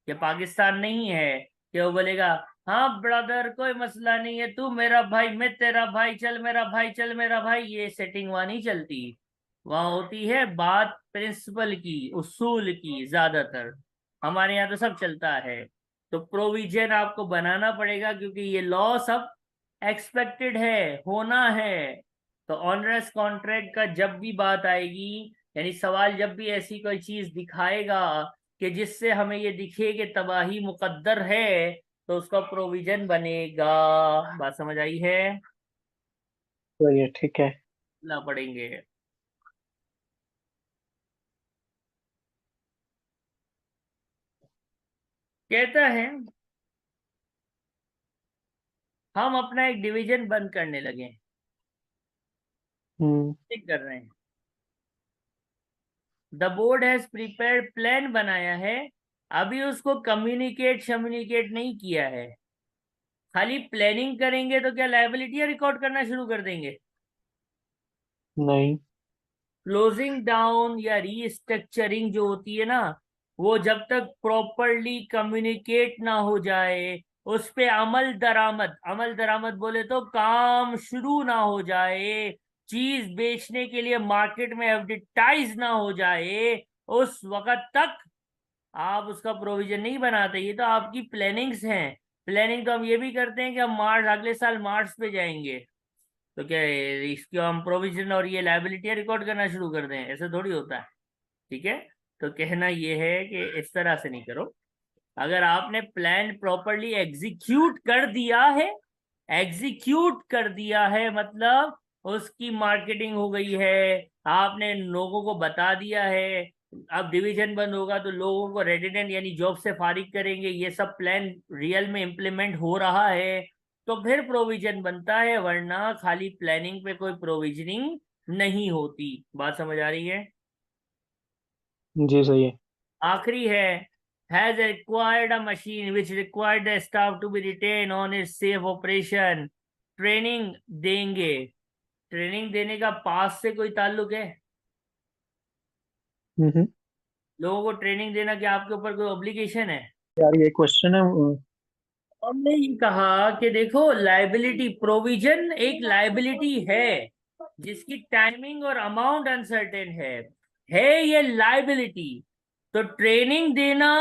ये पाकिस्तान नहीं है कि वो बोलेगा, हाँ ब्रदर कोई मसला नहीं है, तू मेरा भाई मैं तेरा भाई, चल मेरा भाई चल मेरा भाई। ये सेटिंग वहां नहीं चलती, वहां होती है बात प्रिंसिपल की, उसूल की ज्यादातर। हमारे यहाँ तो सब चलता है। तो प्रोविजन आपको बनाना पड़ेगा, क्योंकि ये लॉ सब एक्सपेक्टेड है, होना है। तो ऑनरस कॉन्ट्रैक्ट का जब भी बात आएगी, यानी सवाल जब भी ऐसी कोई चीज दिखाएगा कि जिससे हमें ये दिखे कि तबाही मुकद्दर है, तो उसका प्रोविजन बनेगा। बात समझ आई है, सही है, ठीक है। ला पड़ेंगे। कहता है हम अपना एक डिवीजन बंद करने लगे, हम्म। ठीक कर रहे हैं। The board has prepared, plan बनाया है, अभी उसको कम्युनिकेट नहीं किया है। खाली प्लानिंग करेंगे तो क्या लायबिलिटी रिकॉर्ड करना शुरू कर देंगे? नहीं। क्लोजिंग डाउन या रीस्ट्रक्चरिंग जो होती है ना, वो जब तक प्रॉपरली कम्युनिकेट ना हो जाए, उस पे अमल दरामद बोले तो काम शुरू ना हो जाए, चीज बेचने के लिए मार्केट में एडवर्टाइज ना हो जाए, उस वक्त तक आप उसका प्रोविजन नहीं बनाते, ये तो आपकी प्लानिंग्स हैं। प्लानिंग तो हम ये भी करते हैं कि हम मार्च, अगले साल मार्च पे जाएंगे, तो क्या है, इसकी हम प्रोविजन और ये लायबिलिटी रिकॉर्ड करना शुरू कर दें? ऐसे थोड़ी होता है। ठीक है, तो कहना ये है कि इस तरह से नहीं करो। अगर आपने प्लान प्रॉपरली एग्जीक्यूट कर दिया है, एग्जीक्यूट कर दिया है मतलब उसकी मार्केटिंग हो गई है, आपने लोगों को बता दिया है, अब डिवीजन बंद होगा तो लोगों को रेजिडेंट यानी जॉब से फारिग करेंगे, ये सब प्लान रियल में इम्प्लीमेंट हो रहा है, तो फिर प्रोविजन बनता है, वरना खाली प्लानिंग पे कोई प्रोविजनिंग नहीं होती। बात समझ आ रही है? जी सही है। आखिरी है, has acquired a machine which required the staff to be retained on its safe operation। Training देंगे, ट्रेनिंग देने का पास से कोई ताल्लुक है? हम्म। लोगों को ट्रेनिंग देना क्या आपके ऊपर कोई ऑब्लिगेशन है? यार ये क्वेश्चन है हमने ये कहा कि देखो, लाइबिलिटी प्रोविजन एक लाइबिलिटी है जिसकी टाइमिंग और अमाउंट अनसर्टेन है ये लाइबिलिटी। तो ट्रेनिंग देना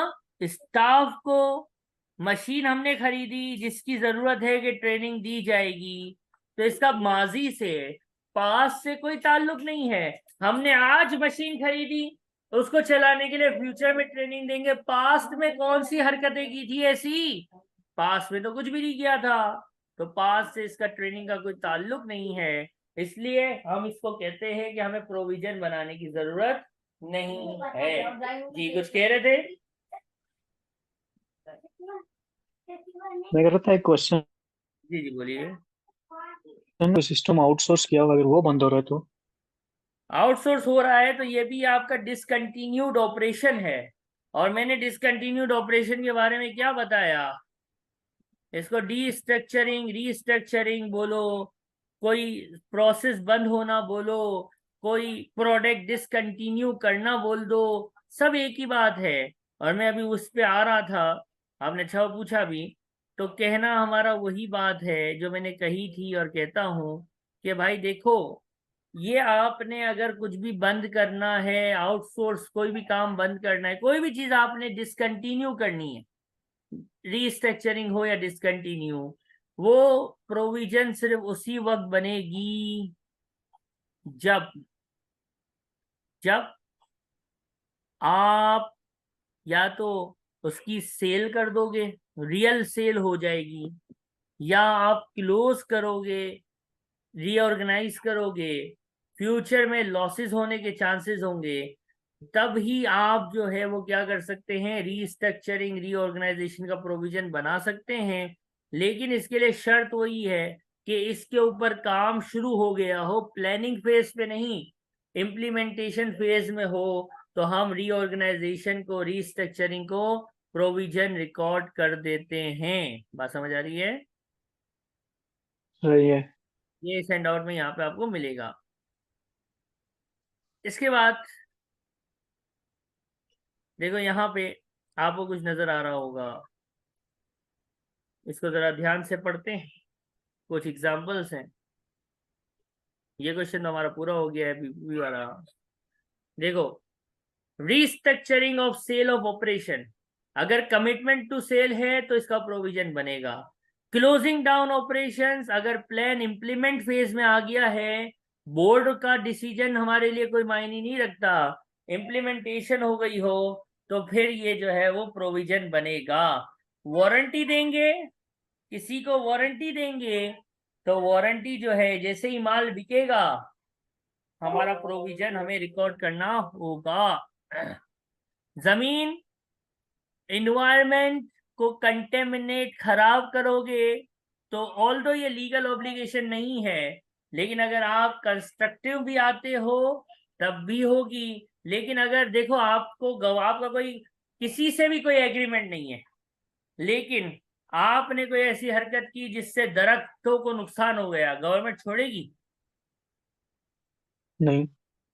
स्टाफ को, मशीन हमने खरीदी जिसकी जरूरत है कि ट्रेनिंग दी जाएगी, तो इसका माजी से, पास से कोई ताल्लुक नहीं है। हमने आज मशीन खरीदी, उसको चलाने के लिए फ्यूचर में ट्रेनिंग देंगे। पास्ट में कौन सी हरकतें की थी ऐसी? पास में तो कुछ भी नहीं किया था, तो पास से इसका ट्रेनिंग का कोई ताल्लुक नहीं है। इसलिए हम इसको कहते हैं कि हमें प्रोविजन बनाने की जरूरत नहीं है। जी कुछ कह रहे थे? मैं कह रहा था एक क्वेश्चन, जी जी बोलिए। सिस्टम आउटसोर्स किया हुआ अगर वो बंद हो रहा है तो? आउटसोर्स हो रहा है तो ये भी आपका डिसकंटिन्यूड ऑपरेशन है। और मैंने डिसकंटिन्यूड ऑपरेशन के बारे में क्या बताया? इसको डीस्ट्रक्चरिंग, रीस्ट्रक्चरिंग बोलो, कोई प्रोसेस बंद होना बोलो, कोई प्रोडक्ट डिसकंटिन्यू करना बोल दो, सब एक ही बात है। और मैं अभी उस पे आ रहा था, आपने अच्छा पूछा भी, तो कहना हमारा वही बात है जो मैंने कही थी और कहता हूँ कि भाई देखो, ये आपने अगर कुछ भी बंद करना है, आउटसोर्स कोई भी काम बंद करना है, कोई भी चीज आपने डिसकंटिन्यू करनी है, रीस्ट्रक्चरिंग हो या डिसकंटिन्यू, वो प्रोविजन सिर्फ उसी वक्त बनेगी जब जब आप या तो उसकी सेल कर दोगे, रियल सेल हो जाएगी, या आप क्लोज करोगे, रीऑर्गेनाइज करोगे, फ्यूचर में लॉसेस होने के चांसेस होंगे, तब ही आप जो है वो क्या कर सकते हैं, रीस्ट्रक्चरिंग रीऑर्गेनाइजेशन का प्रोविजन बना सकते हैं। लेकिन इसके लिए शर्त वही है कि इसके ऊपर काम शुरू हो गया हो, प्लानिंग फेज पे नहीं, इम्प्लीमेंटेशन फेज में हो, तो हम रीऑर्गेनाइजेशन को, रीस्ट्रक्चरिंग को प्रोविजन रिकॉर्ड कर देते हैं। बात समझ आ रही है? सही है। ये सेंड आउट में यहाँ पे आपको मिलेगा। इसके बाद देखो यहाँ पे आपको कुछ नजर आ रहा होगा, इसको जरा ध्यान से पढ़ते हैं, कुछ एग्जांपल्स हैं। ये क्वेश्चन तो हमारा पूरा हो गया है बीपी वाला। देखो, restructuring of sale of operation, अगर कमिटमेंट टू सेल है तो इसका प्रोविजन बनेगा। क्लोजिंग डाउन ऑपरेशंस, अगर प्लान इंप्लीमेंट फेज में आ गया है, बोर्ड का डिसीजन हमारे लिए कोई मायने नहीं रखता, इम्प्लीमेंटेशन हो गई हो, तो फिर ये जो है वो प्रोविजन बनेगा। वारंटी देंगे, किसी को वारंटी देंगे, तो वारंटी जो है जैसे ही माल बिकेगा, हमारा प्रोविजन हमें रिकॉर्ड करना होगा। जमीन, इन्वायरमेंट को कंटेमिनेट, खराब करोगे, तो ऑल दो ये लीगल ऑब्लिगेशन नहीं है, लेकिन अगर आप कंस्ट्रक्टिव भी आते हो तब भी होगी। लेकिन अगर देखो, आपको आपका कोई, किसी से भी कोई एग्रीमेंट नहीं है, लेकिन आपने कोई ऐसी हरकत की जिससे दरख्तों को नुकसान हो गया, गवर्नमेंट छोड़ेगी? नहीं।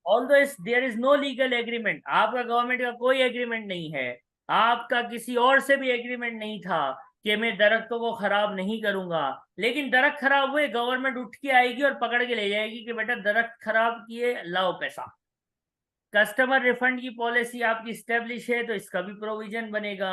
Although there is no legal agreement, आपका गवर्नमेंट का कोई एग्रीमेंट नहीं है, आपका किसी और से भी एग्रीमेंट नहीं था कि मैं दरख्तों को खराब नहीं करूंगा, लेकिन दरख्त खराब हुए, गवर्नमेंट उठ के आएगी और पकड़ के ले जाएगी कि बेटा दरख्त खराब किए, लाओ पैसा। कस्टमर रिफंड की पॉलिसी आपकी स्टेब्लिश है तो इसका भी प्रोविजन बनेगा।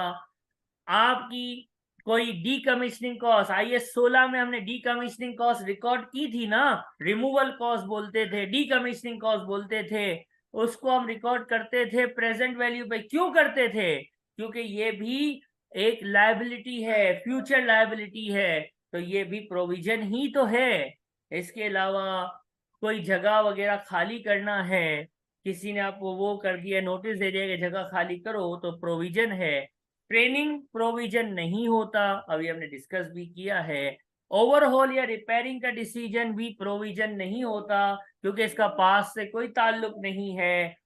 आपकी कोई डीकमीशनिंग कॉस्ट, IS 16 में हमने डीकमीशनिंग कॉस्ट रिकॉर्ड की थी ना, रिमूवल कॉस्ट बोलते थे, डीकमीशनिंग कॉस्ट बोलते थे, उसको हम रिकॉर्ड करते थे प्रेजेंट वैल्यू पे। क्यों करते थे? क्योंकि ये भी एक लायबिलिटी है, फ्यूचर लायबिलिटी है, तो ये भी प्रोविजन ही तो है। इसके अलावा कोई जगह वगैरह खाली करना है, किसी ने आपको वो कर दिया, नोटिस दे दिया कि जगह खाली करो, तो प्रोविजन है। ट्रेनिंग प्रोविजन नहीं होता, अभी हमने डिस्कस भी किया है। ओवरहॉल या रिपेयरिंग का डिसीजन भी प्रोविजन नहीं होता, क्योंकि इसका पास से कोई ताल्लुक नहीं है।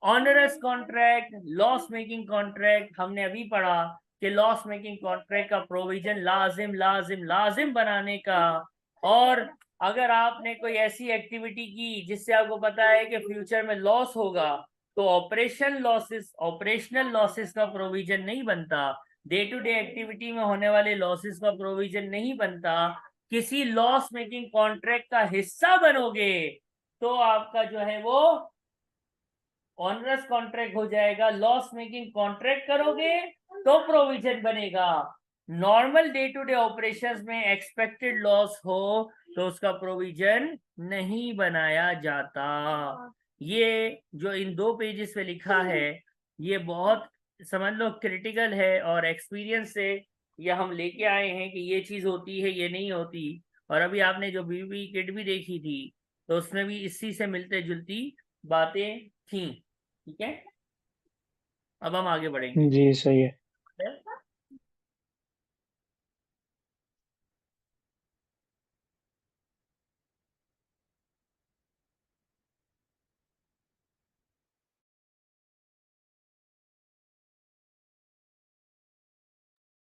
Onerous contract, loss making contract, हमने अभी पढ़ा कि लॉस मेकिंग कॉन्ट्रैक्ट का प्रोविजन लाजिम लाजिम लाजिम बनाने का। और अगर आपने कोई ऐसी एक्टिविटी की जिससे आपको पता है कि फ्यूचर में लॉस होगा, तो ऑपरेशनल लॉसेस का प्रोविजन नहीं बनता, डे टू डे एक्टिविटी में होने वाले लॉसेस का प्रोविजन नहीं बनता। किसी लॉस मेकिंग कॉन्ट्रैक्ट का हिस्सा बनोगे तो आपका जो है वो ऑनरस कॉन्ट्रैक्ट हो जाएगा। लॉस मेकिंग कॉन्ट्रैक्ट करोगे तो प्रोविजन बनेगा। Normal day to day operations में एक्सपेक्टेड लॉस हो तो उसका प्रोविजन नहीं बनाया जाता। ये जो इन 2 पेजेस पे लिखा है ये बहुत समझ लो क्रिटिकल है, और एक्सपीरियंस से ये हम लेके आए हैं कि ये चीज होती है, ये नहीं होती। और अभी आपने जो बीबी किट भी देखी थी तो उसमें भी इसी से मिलते जुलती बातें थी। ठीक है, अब हम आगे बढ़ेंगे। जी सही है।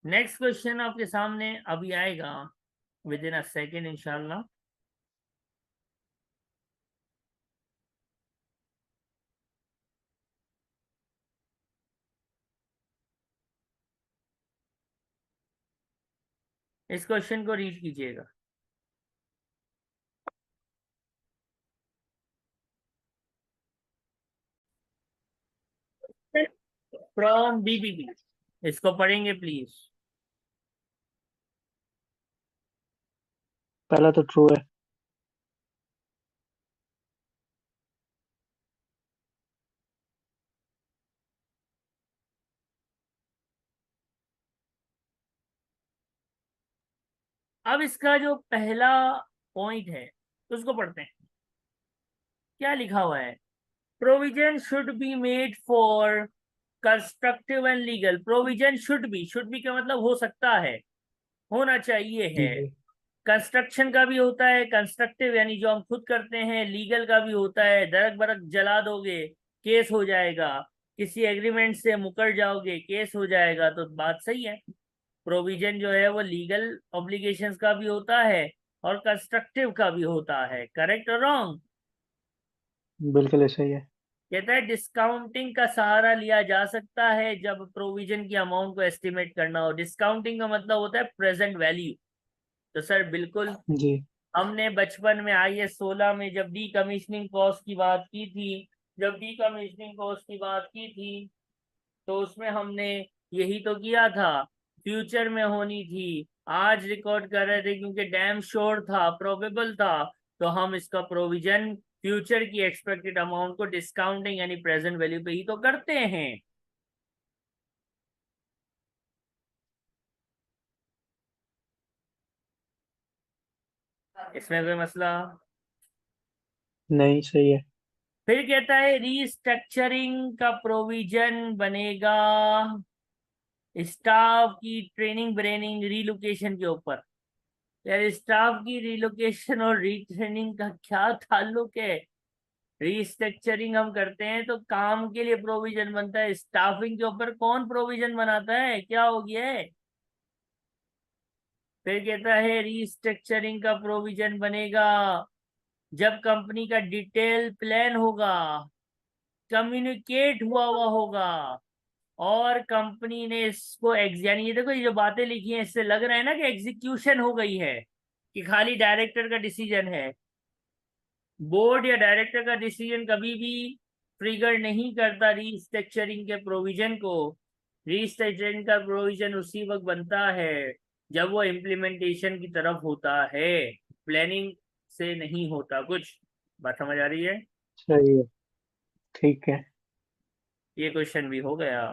नेक्स्ट क्वेश्चन आपके सामने अभी आएगा विद इन अ सेकेंड इंशाल्लाह। इस क्वेश्चन को रीड कीजिएगा। फ्रॉम बीबीबी, इसको पढ़ेंगे प्लीज। पहला तो ट्रू है। अब इसका जो पहला पॉइंट है उसको पढ़ते हैं। क्या लिखा हुआ है? Provision should be made for constructive and legal. Provision should be का मतलब हो सकता है, होना चाहिए है। जी कंस्ट्रक्शन का भी होता है, कंस्ट्रक्टिव यानी जो हम खुद करते हैं, लीगल का भी होता है, दरक बरक जला दोगे केस हो जाएगा, किसी एग्रीमेंट से मुकर जाओगे केस हो जाएगा, तो बात सही है। प्रोविजन जो है वो लीगल ऑब्लिगेशंस का भी होता है और कंस्ट्रक्टिव का भी होता है। करेक्ट और रॉन्ग? बिल्कुल ऐसा ही है। कहता है डिस्काउंटिंग का सहारा लिया जा सकता है जब प्रोविजन की अमाउंट को एस्टिमेट करना हो। डिस्काउंटिंग का मतलब होता है प्रेजेंट वैल्यू। तो सर बिल्कुल, जी हमने बचपन में IS 16 में जब डीकमीशनिंग कॉस्ट की बात की थी, तो उसमें हमने यही तो किया था, फ्यूचर में होनी थी, आज रिकॉर्ड कर रहे थे क्योंकि डैम श्योर था, प्रोबेबल था, तो हम इसका प्रोविजन फ्यूचर की एक्सपेक्टेड अमाउंट को डिस्काउंटिंग यानी प्रेजेंट वैल्यू पे ही तो करते हैं। इसमें कोई मसला? नहीं सही है। फिर कहता है रीस्ट्रक्चरिंग का प्रोविजन बनेगा स्टाफ की ट्रेनिंग ब्रेनिंग रीलोकेशन के ऊपर। यार स्टाफ की रीलोकेशन और रीट्रेनिंग का क्या ताल्लुक है? रीस्ट्रक्चरिंग हम करते हैं तो काम के लिए प्रोविजन बनता है, स्टाफिंग के ऊपर कौन प्रोविजन बनाता है? क्या हो गया है? फिर कहता है रीस्ट्रक्चरिंग का प्रोविजन बनेगा जब कंपनी का डिटेल प्लान होगा, कम्युनिकेट हुआ होगा, और कंपनी ने इसको यानी ये देखो, ये जो बातें लिखी हैं इससे लग रहा है ना कि एग्जीक्यूशन हो गई है, कि खाली डायरेक्टर का डिसीजन है। बोर्ड या डायरेक्टर का डिसीजन कभी भी ट्रिगर नहीं करता रीस्ट्रक्चरिंग के प्रोविजन को। रीस्ट्रक्चरिंग का प्रोविजन उसी वक्त बनता है जब वो इम्प्लीमेंटेशन की तरफ होता है, प्लानिंग से नहीं होता कुछ। बात समझ आ रही है? सही है। ठीक है। ये क्वेश्चन भी हो गया।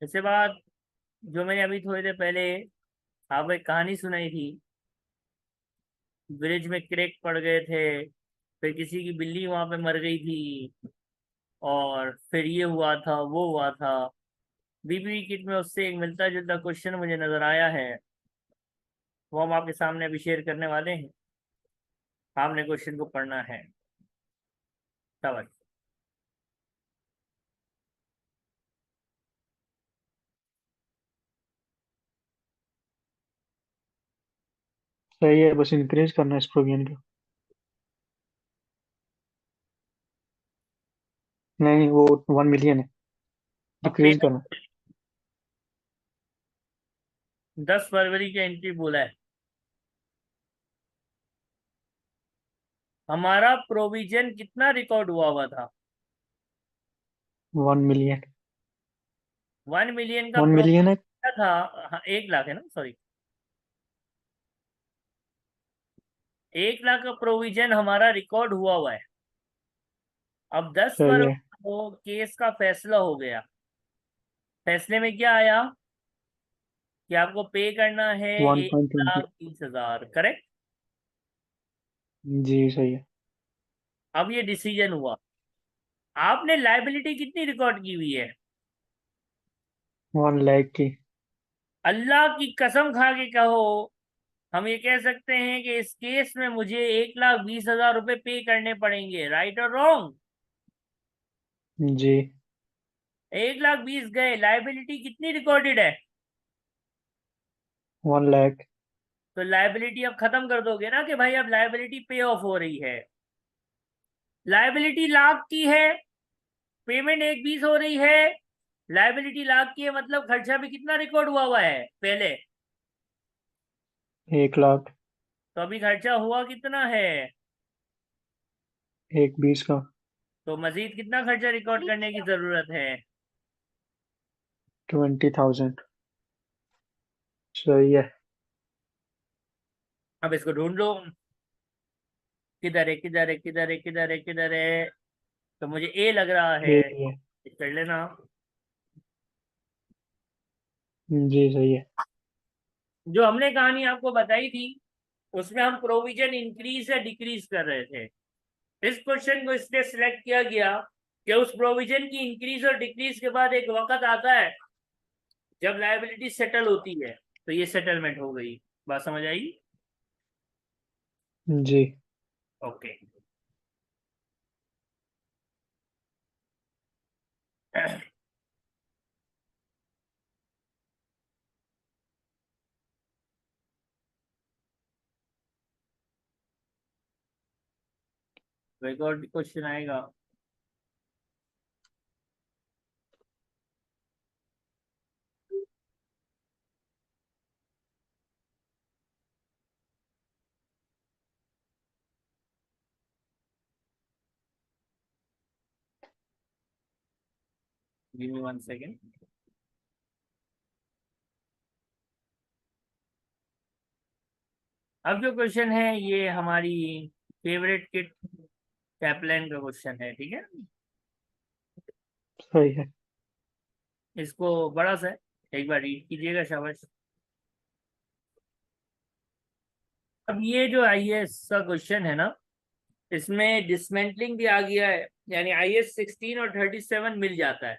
इसके बाद जो मैंने अभी थोड़ी देर पहले आपको एक कहानी सुनाई थी, ब्रिज में क्रैक पड़ गए थे, फिर किसी की बिल्ली वहां पे मर गई थी, और फिर ये हुआ था वो हुआ था। बीबी किट में उससे एक मिलता जुलता क्वेश्चन मुझे नजर आया है, वो हम आपके सामने अभी शेयर करने वाले हैं। आपने क्वेश्चन को पढ़ना है। शाबाश। सही है, बस इंक्रीज करना है इस प्रोविजन को। नहीं, वो 1 मिलियन है, अब डिक्रीज पेमेंट करना। 10 फरवरी का एंट्री बोला है। हमारा प्रोविजन कितना रिकॉर्ड हुआ हुआ था? 1 मिलियन। 1 मिलियन का 1 मिलियन है। प्रोविजन था। हाँ, 1 लाख है ना, सॉरी। 1 लाख का प्रोविजन हमारा रिकॉर्ड हुआ हुआ है। अब दस सही है। फरवरी को केस का फैसला हो गया। फैसले में क्या आया कि आपको पे करना है वन एक पॉइंट ट्वेंटी लाख बीस हजार करेक्ट। जी सही है। अब ये डिसीजन हुआ। आपने लाइबिलिटी कितनी रिकॉर्ड की हुई है? 1 लाख की। अल्लाह की कसम खा के कहो, हम ये कह सकते हैं कि इस केस में मुझे 1,20,000 रुपये पे करने पड़ेंगे, राइट और रॉन्ग? जी। 1,20,000 गए, लाइबिलिटी कितनी रिकॉर्डेड है? 1 लाख। तो लाइबिलिटी अब खत्म कर दोगे ना कि भाई अब लाइबिलिटी पे ऑफ हो रही है। लाइबिलिटी लाख की है, पेमेंट 1,20,000 हो रही है। लाइबिलिटी लाख की है, मतलब खर्चा भी कितना रिकॉर्ड हुआ हुआ है पहले। 1 लाख। तो अभी खर्चा हुआ कितना है? 1 20 का। तो मजीद कितना खर्चा रिकॉर्ड करने की जरूरत है? 20,000। सही है। अब इसको ढूंढ लो, किधर है किधर है किधर है किधर है किधर है। तो मुझे ए लग रहा है, ये है। कर लेना। जी सही है। जो हमने कहानी आपको बताई थी उसमें हम प्रोविजन इंक्रीज या डिक्रीज कर रहे थे। इस क्वेश्चन को इसलिए सिलेक्ट किया गया कि उस प्रोविजन की इंक्रीज और डिक्रीज के बाद एक वक्त आता है जब लायबिलिटी सेटल होती है। तो ये सेटलमेंट हो गई। बात समझ आई? जी। ओके। एक और क्वेश्चन आएगा। Give me 1 second. अब जो क्वेश्चन है ये हमारी फेवरेट किट कैपलाइन का क्वेश्चन है, ठीक है। सही है। इसको बड़ा सा है, एक बार रीड कीजिएगा, शाबाश। अब ये जो आईएएस का क्वेश्चन है ना, इसमें डिसमेंटलिंग भी आ गया है, यानी आईएएस 16 और 37 मिल जाता है।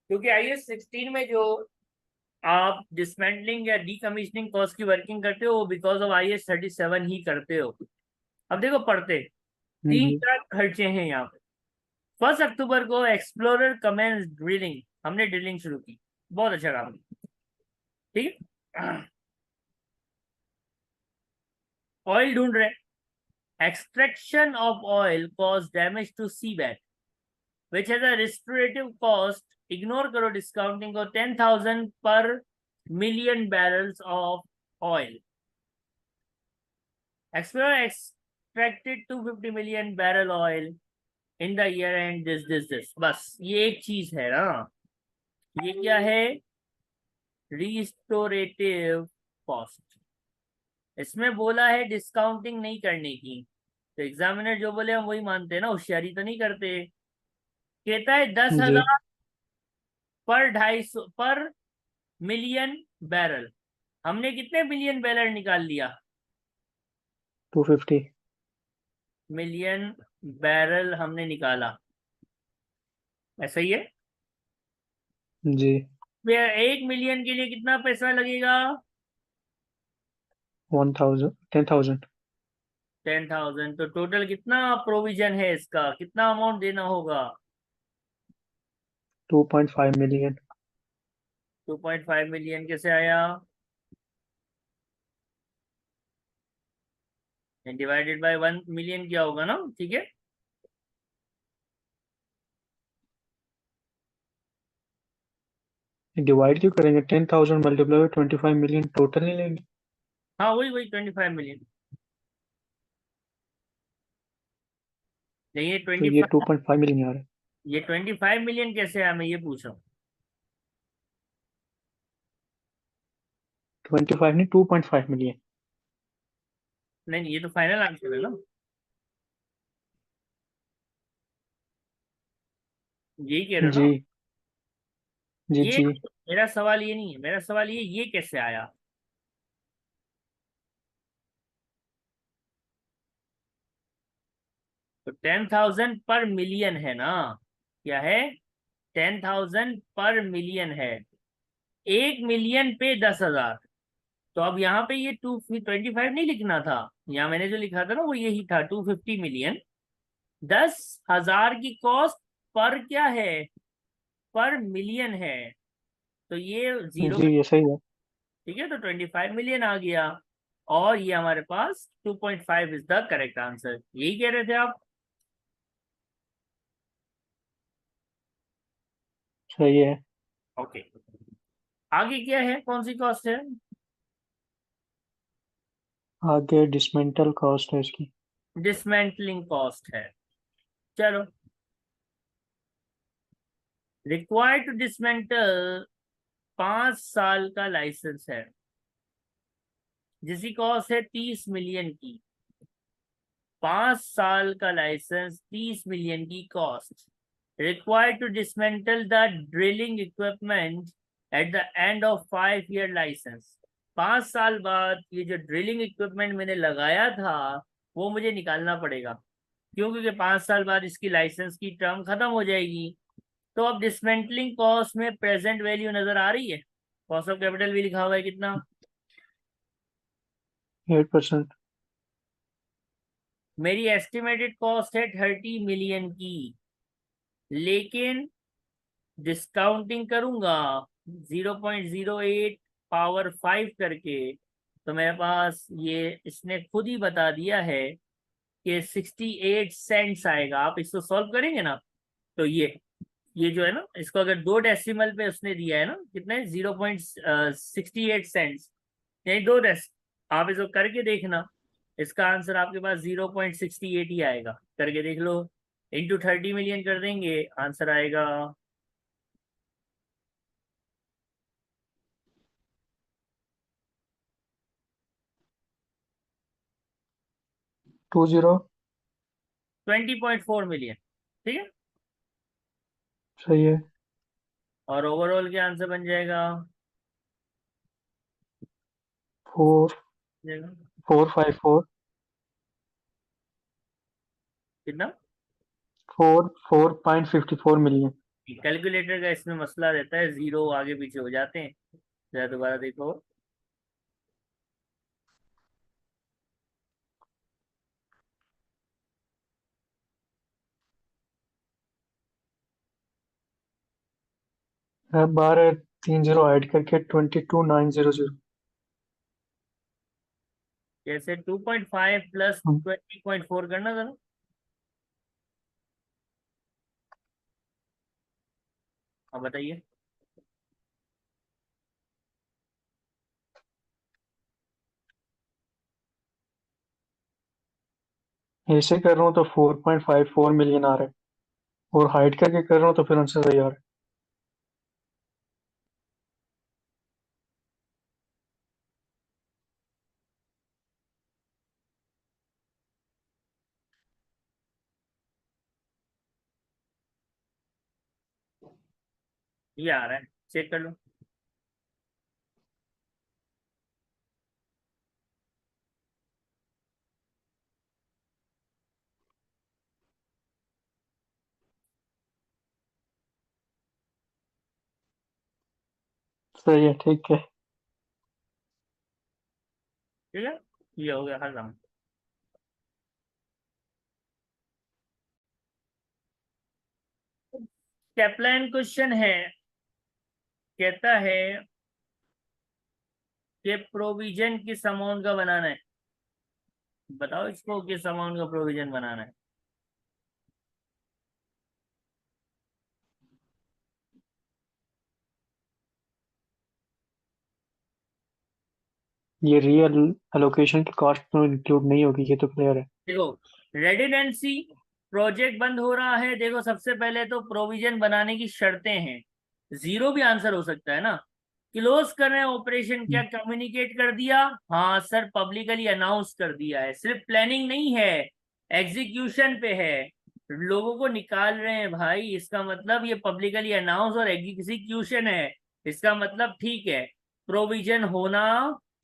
क्योंकि आईएएस 16 में जो आप डिसमेंटलिंग या डीकमीशनिंग कॉस्ट की वर्किंग करते हो वो बिकॉज ऑफ आईएएस 37 ही करते हो। अब देखो पढ़ते, तीन हम्म। चार खर्चे हैं यहाँ पे। 1 अक्टूबर को एक्सप्लोरर कमेंस ड्रिलिंग, हमने ड्रिलिंग शुरू की, बहुत अच्छा काम किया, ठीक है। ऑयल ढूंढ रहे हैं, Extraction of oil cause damage to seabed, which has a restorative cost. Ignore करो discounting को 10,000 per million barrels of oil. Explorer extracted 250 million barrel oil in the year and this. बस ये एक चीज है ना, ये क्या है? Restorative cost. इसमें बोला है डिस्काउंटिंग नहीं करने की, तो एग्जामिनर जो बोले हम वही मानते हैं ना, होशियारी तो नहीं करते। कहता है दस जी हजार पर 250 पर मिलियन बैरल। हमने कितने मिलियन बैरल निकाल लिया? 250। मिलियन बैरल हमने निकाला, ऐसा ही है। जी। फिर 1 मिलियन के लिए कितना पैसा लगेगा? 1000 10,000। 10,000। तो टोटल कितना प्रोविजन है इसका, कितना अमाउंट देना होगा? 2.5 मिलियन। 2.5 मिलियन कैसे आया? डिवाइडेड बाय 1 मिलियन क्या होगा ना, ठीक है। डिवाइड क्यों करेंगे? 10,000 मल्टीप्लाई बाय 25 मिलियन, टोटल नहीं लेंगे? हाँ वही वही 25 मिलियन। नहीं, ये तो ये 25, 2.5 मिलियन आ रहा है। ये 25 मिलियन कैसे आया, मैं ये पूछ रहा हूँ। 25 नहीं, 2.5 मिलियन। नहीं नहीं, ये तो फाइनल आंसर है ना, यही कह रहे हो जी ना? जी ये जी। मेरा सवाल ये नहीं है, मेरा सवाल ये कैसे आया? तो 10,000 पर मिलियन है ना, क्या है? 10,000 पर मिलियन है, 1 मिलियन पे 10,000। तो अब यहाँ पे ये 225 नहीं लिखना था, यहाँ मैंने जो लिखा था ना वो यही था, 250 मिलियन। 10,000 की कॉस्ट पर क्या है? पर मिलियन है, तो ये जीरो। जी ये सही है। ठीक है, तो 25 मिलियन आ गया, और ये हमारे पास 2.5 इज द करेक्ट आंसर, यही कह रहे थे आप? सही है। ओके, आगे क्या है, कौन सी कॉस्ट है? आगे डिसमेंटल कॉस्ट है इसकी। डिसमेंटलिंग कॉस्ट है। चलो, रिक्वायर्ड टू डिसमेंटल 5 साल का लाइसेंस है, जिसकी कॉस्ट है 30 मिलियन की। 5 साल का लाइसेंस, 30 मिलियन की cost. Required to dismantle the drilling equipment at the end of 5 year license. 5 साल बाद ये जो ड्रिलिंग इक्विपमेंट मैंने लगाया था वो मुझे निकालना पड़ेगा, क्यों? क्योंकि 5 साल बाद इसकी लाइसेंस की टर्म खत्म हो जाएगी। तो अब डिसमेंटलिंग कॉस्ट में प्रेजेंट वैल्यू नजर आ रही है, कॉस्ट ऑफ कैपिटल भी लिखा हुआ है, कितना? 8%। मेरी एस्टिमेटेड कॉस्ट है 30 मिलियन की, लेकिन डिस्काउंटिंग करूंगा 0.08 पावर 5 करके, तो मेरे पास ये इसने खुद ही बता दिया है कि 68 सेंट्स आएगा। आप इसको सॉल्व करेंगे ना, तो ये जो है ना, इसको अगर 2 डेसिमल पे उसने दिया है ना, कितने? 0.68 सेंट्स, नहीं 2 आप इसको करके देखना, इसका आंसर आपके पास 0.68 ही आएगा। करके देख लो, इंटू 30 मिलियन कर देंगे, आंसर आएगा 20। 20.4 मिलियन। ठीक है, सही है। और ओवरऑल क्या आंसर बन जाएगा? 4 जाएगा 454। कितना? 4.54 मिलियन। कैलकुलेटर का इसमें मसला रहता है, जीरो आगे पीछे हो जाते हैं, जरा दोबारा देखो। बारह 3 0 ऐड करके 22,900। जैसे 2.5 प्लस 20.4 करना जरा। अब बताइए। ऐसे कर रहा हूँ तो 4.54 मिलियन आ रहा है, और हाइड करके कर रहा हूँ तो फिर आंसर सही आ रहा ये आ रहा है, चेक कर लो। है। सही है, ठीक है। ठीक है, ये हो गया हर राउंड। कैप्लान क्वेश्चन है, कहता है कि प्रोविजन किस अमाउंट का बनाना है। बताओ इसको, किस अमाउंट का प्रोविजन बनाना है। ये रियल एलोकेशन की कॉस्ट तो इंक्लूड नहीं होगी, ये तो क्लियर है। देखो, रेडिडेंसी, प्रोजेक्ट बंद हो रहा है, देखो सबसे पहले तो प्रोविजन बनाने की शर्तें हैं। जीरो भी आंसर हो सकता है ना। क्लोज कर रहे हैं ऑपरेशन, क्या कम्युनिकेट कर दिया? हाँ सर, पब्लिकली अनाउंस कर दिया है। सिर्फ प्लानिंग नहीं है, एग्जीक्यूशन पे है। लोगों को निकाल रहे हैं भाई, इसका मतलब ये पब्लिकली अनाउंस और एग्जीक्यूशन है। इसका मतलब ठीक है, प्रोविजन होना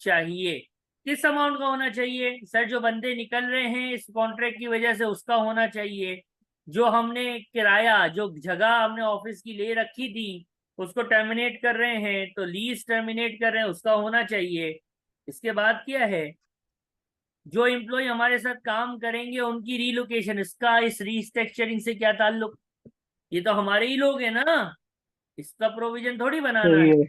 चाहिए। किस अमाउंट का होना चाहिए सर? जो बंदे निकल रहे हैं इस कॉन्ट्रैक्ट की वजह से, उसका होना चाहिए। जो हमने किराया, जो जगह हमने ऑफिस की ले रखी थी, उसको टर्मिनेट कर रहे हैं, तो लीज टर्मिनेट कर रहे हैं, उसका होना चाहिए। इसके बाद क्या है? जो एम्प्लॉय हमारे साथ काम करेंगे उनकी रीलोकेशन, इसका इस रीस्ट्रक्चरिंग से क्या ताल्लुक? ये तो हमारे ही लोग हैं ना, इसका प्रोविजन थोड़ी बनाना सही है। है।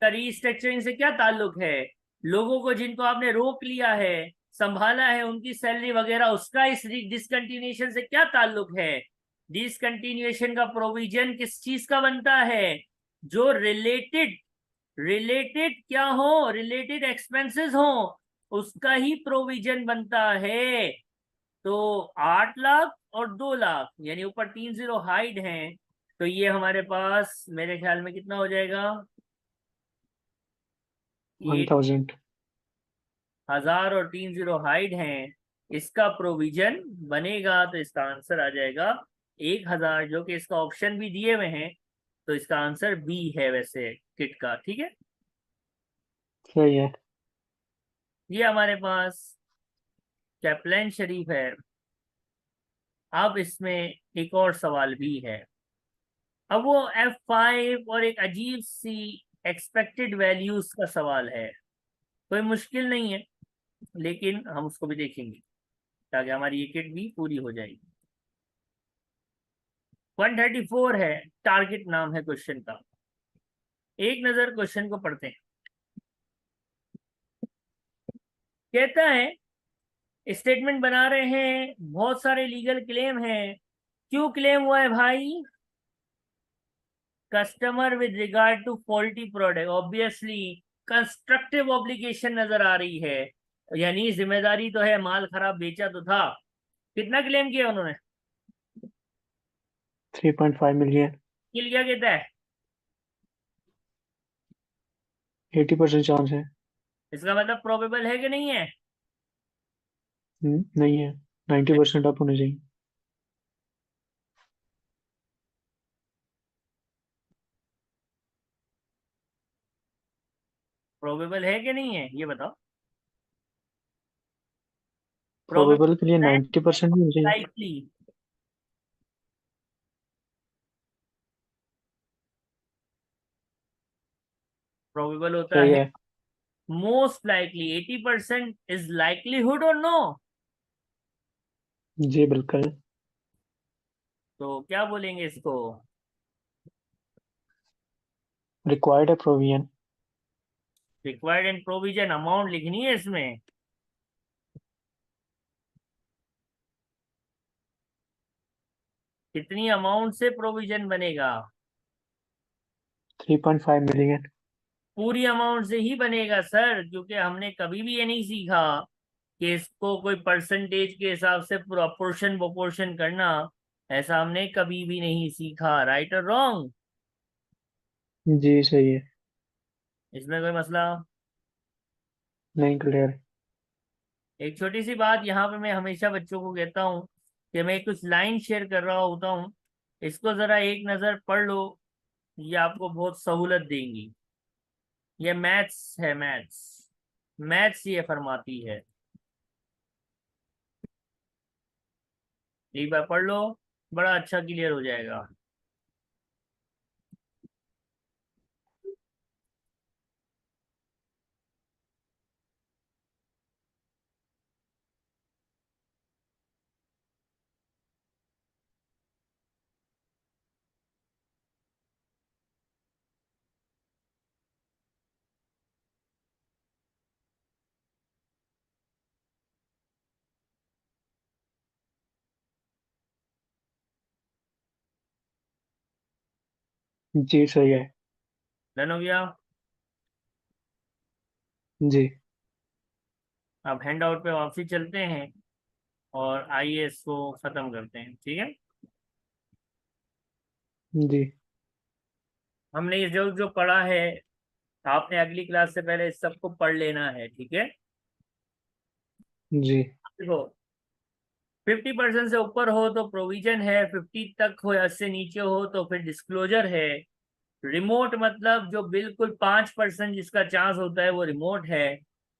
का रीस्ट्रक्चरिंग से क्या ताल्लुक है? लोगों को जिनको आपने रोक लिया है, संभाला है, उनकी सैलरी वगैरह, उसका इस डिसकंटिन्यूएशन से क्या ताल्लुक है? डिसकंटिन्यूएशन का प्रोविजन किस चीज का बनता है? जो रिलेटेड, रिलेटेड क्या हो, रिलेटेड एक्सपेंसेस हो, उसका ही प्रोविजन बनता है। तो 8 लाख और 2 लाख, यानी ऊपर 3 जीरो हाइड हैं, तो ये हमारे पास मेरे ख्याल में कितना हो जाएगा? 1000। 1000 और 3 जीरो हाइड हैं, इसका प्रोविजन बनेगा। तो इसका आंसर आ जाएगा 1000, जो कि इसका ऑप्शन भी दिए हुए हैं। तो इसका आंसर बी है वैसे किट का, ठीक है। सही है। ये हमारे पास कैप्लान शरीफ है। अब इसमें एक और सवाल भी है। अब वो F5 और एक अजीब सी एक्सपेक्टेड वैल्यूज का सवाल है। कोई मुश्किल नहीं है, लेकिन हम उसको भी देखेंगे ताकि हमारी ये किट भी पूरी हो जाएगी। 134 है, टारगेट नाम है क्वेश्चन का। एक नजर क्वेश्चन को पढ़ते हैं। कहता है, स्टेटमेंट बना रहे हैं, बहुत सारे लीगल क्लेम हैं। क्यों क्लेम हुआ है भाई? Customer with regard to faulty product, obviously constructive obligation नजर आ रही है, यानी जिम्मेदारी तो है, माल खराब बेचा तो था। कितना क्लेम किया उन्होंने? 3.5 मिलियन। किल क्या कहता है? 80% चांस है। इसका मतलब प्रोबेबल है कि नहीं है? नहीं है। 90% आप होने चाहिए। प्रोबेबल है कि नहीं है, ये बताओ। प्रोबेबल के लिए प्रोबेबल है, 90% भी होना चाहिए। लाइकली। प्रोबेबल होता सही है, है। Most likely. 80% इज लाइकलीहुड और नो। जी बिल्कुल। तो क्या बोलेंगे इसको? रिक्वायर्ड है provision. Required and provision amount लिखनी है इसमें। कितनी अमाउंट से प्रोविजन बनेगा? 3.5 मिलियन। पूरी अमाउंट से ही बनेगा सर, क्योंकि हमने कभी भी ये नहीं सीखा कि इसको कोई परसेंटेज के हिसाब से प्रोपोर्शन प्रोपोर्शन करना। ऐसा हमने कभी भी नहीं सीखा। राइट और रॉन्ग? जी सही है। इसमें कोई मसला? नहीं, क्लियर। एक छोटी सी बात यहाँ पे मैं हमेशा बच्चों को कहता हूँ कि मैं कुछ लाइन शेयर कर रहा होता हूँ, इसको जरा एक नज़र पढ़ लो, ये आपको बहुत सहूलत देंगी। ये मैथ्स है, मैथ्स। मैथ्स ये फरमाती है। एक बार पढ़ लो, बड़ा अच्छा क्लियर हो जाएगा। जी सही है। डन हो गया? जी। अब हैंड आउट पे वापसी चलते हैं और आइए इसको खत्म करते हैं, ठीक है? जी। हमने ये जो जो पढ़ा है, आपने अगली क्लास से पहले इस सबको पढ़ लेना है, ठीक है? जी। देखो, 50% से ऊपर हो तो प्रोविजन है, 50 तक हो या उससे नीचे हो तो फिर डिस्क्लोजर है। रिमोट मतलब जो बिल्कुल 5% जिसका चांस होता है वो रिमोट है।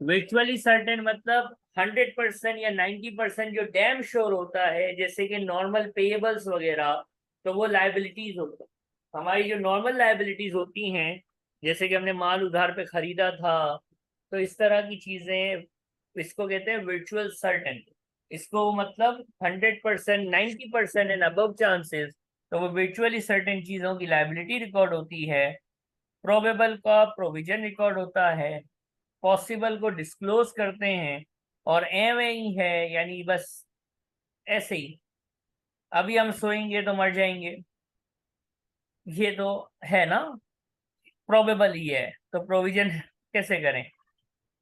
वर्चुअली सर्टेन मतलब 100% या 90% जो डैम श्योर होता है, जैसे कि नॉर्मल पेएबल्स वगैरह, तो वो लाइबिलिटीज होता है। हमारी जो नॉर्मल लाइबिलिटीज होती हैं, जैसे कि हमने माल उधार पे खरीदा था, तो इस तरह की चीजें, इसको कहते हैं वर्चुअल सर्टेन। इसको मतलब 100%, 90% एंड अबव चांसेस, तो वो वर्चुअली सर्टेन चीजों की लाइबिलिटी रिकॉर्ड होती है। प्रोबेबल का प्रोविजन रिकॉर्ड होता है। पॉसिबल को डिस्क्लोज करते हैं। और एवे ही है, यानी बस ऐसे ही। अभी हम सोएंगे तो मर जाएंगे, ये तो है ना? प्रोबेबल ही है, तो प्रोविजन कैसे करें?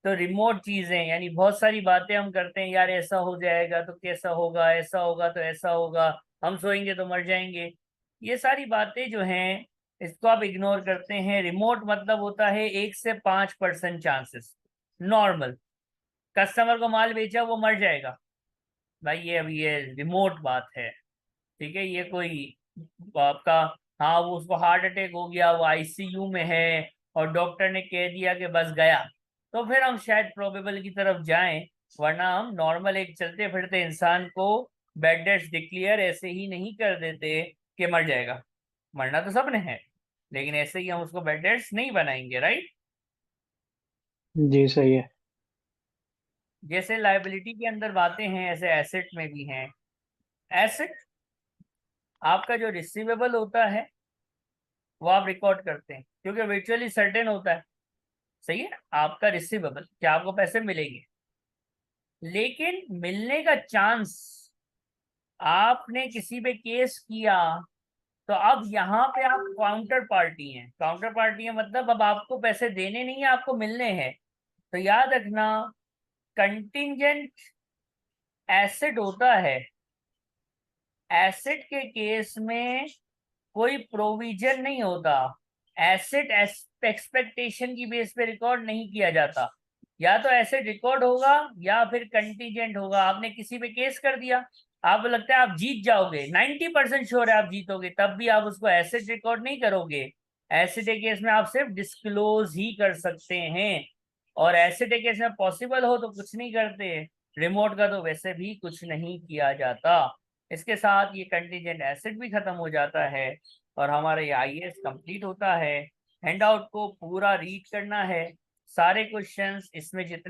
तो रिमोट चीजें, यानी बहुत सारी बातें हम करते हैं, यार ऐसा हो जाएगा तो कैसा होगा, ऐसा होगा तो ऐसा होगा, हम सोएंगे तो मर जाएंगे, ये सारी बातें जो हैं, इसको आप इग्नोर करते हैं। रिमोट मतलब होता है 1 से 5% चांसेस। नॉर्मल कस्टमर को माल बेचा, वो मर जाएगा, भाई ये अभी ये रिमोट बात है, ठीक है? ये कोई आपका, हाँ वो उसको हार्ट अटैक हो गया, वो आईसीयू में है और डॉक्टर ने कह दिया कि बस गया, तो फिर हम शायद प्रोबेबल की तरफ जाएं। वरना हम नॉर्मल एक चलते फिरते इंसान को बेड रेस्ट डिक्लेयर ऐसे ही नहीं कर देते कि मर जाएगा। मरना तो सबने है, लेकिन ऐसे ही हम उसको बेड रेस्ट नहीं बनाएंगे, राइट? जी सही है। जैसे लाइबिलिटी के अंदर बातें हैं, ऐसे एसेट में भी हैं। एसेट आपका जो रिसीवेबल होता है वो आप रिकॉर्ड करते हैं, क्योंकि वर्चुअली सर्टेन होता है, सही है, आपका रिसीवेबल क्या आपको पैसे मिलेंगे। लेकिन मिलने का चांस, आपने किसी पे केस किया, तो अब यहाँ पे आप काउंटर पार्टी हैं। काउंटर पार्टी है मतलब अब आपको पैसे देने नहीं है, आपको मिलने हैं। तो याद रखना, कंटिंजेंट एसेट होता है। एसेट के केस में कोई प्रोविजन नहीं होता। एसेट एक्सपेक्टेशन की बेस पे रिकॉर्ड नहीं किया जाता। या तो एसेट रिकॉर्ड होगा या फिर कंटीजेंट होगा। आपने किसी पे केस कर दिया, आपको लगता है आप जीत जाओगे, 90% श्योर है आप जीतोगे, तब भी आप उसको एसेट रिकॉर्ड नहीं करोगे। एसेट के केस में आप सिर्फ डिस्क्लोज ही कर सकते हैं, और एसेट के केस में पॉसिबल हो तो कुछ नहीं करते। रिमोट का तो वैसे भी कुछ नहीं किया जाता। इसके साथ ये कंटीजेंट एसेट भी खत्म हो जाता है और हमारा ये आईएएस कंप्लीट होता है। हैंडआउट को पूरा रीड करना है, सारे क्वेश्चंस इसमें जितने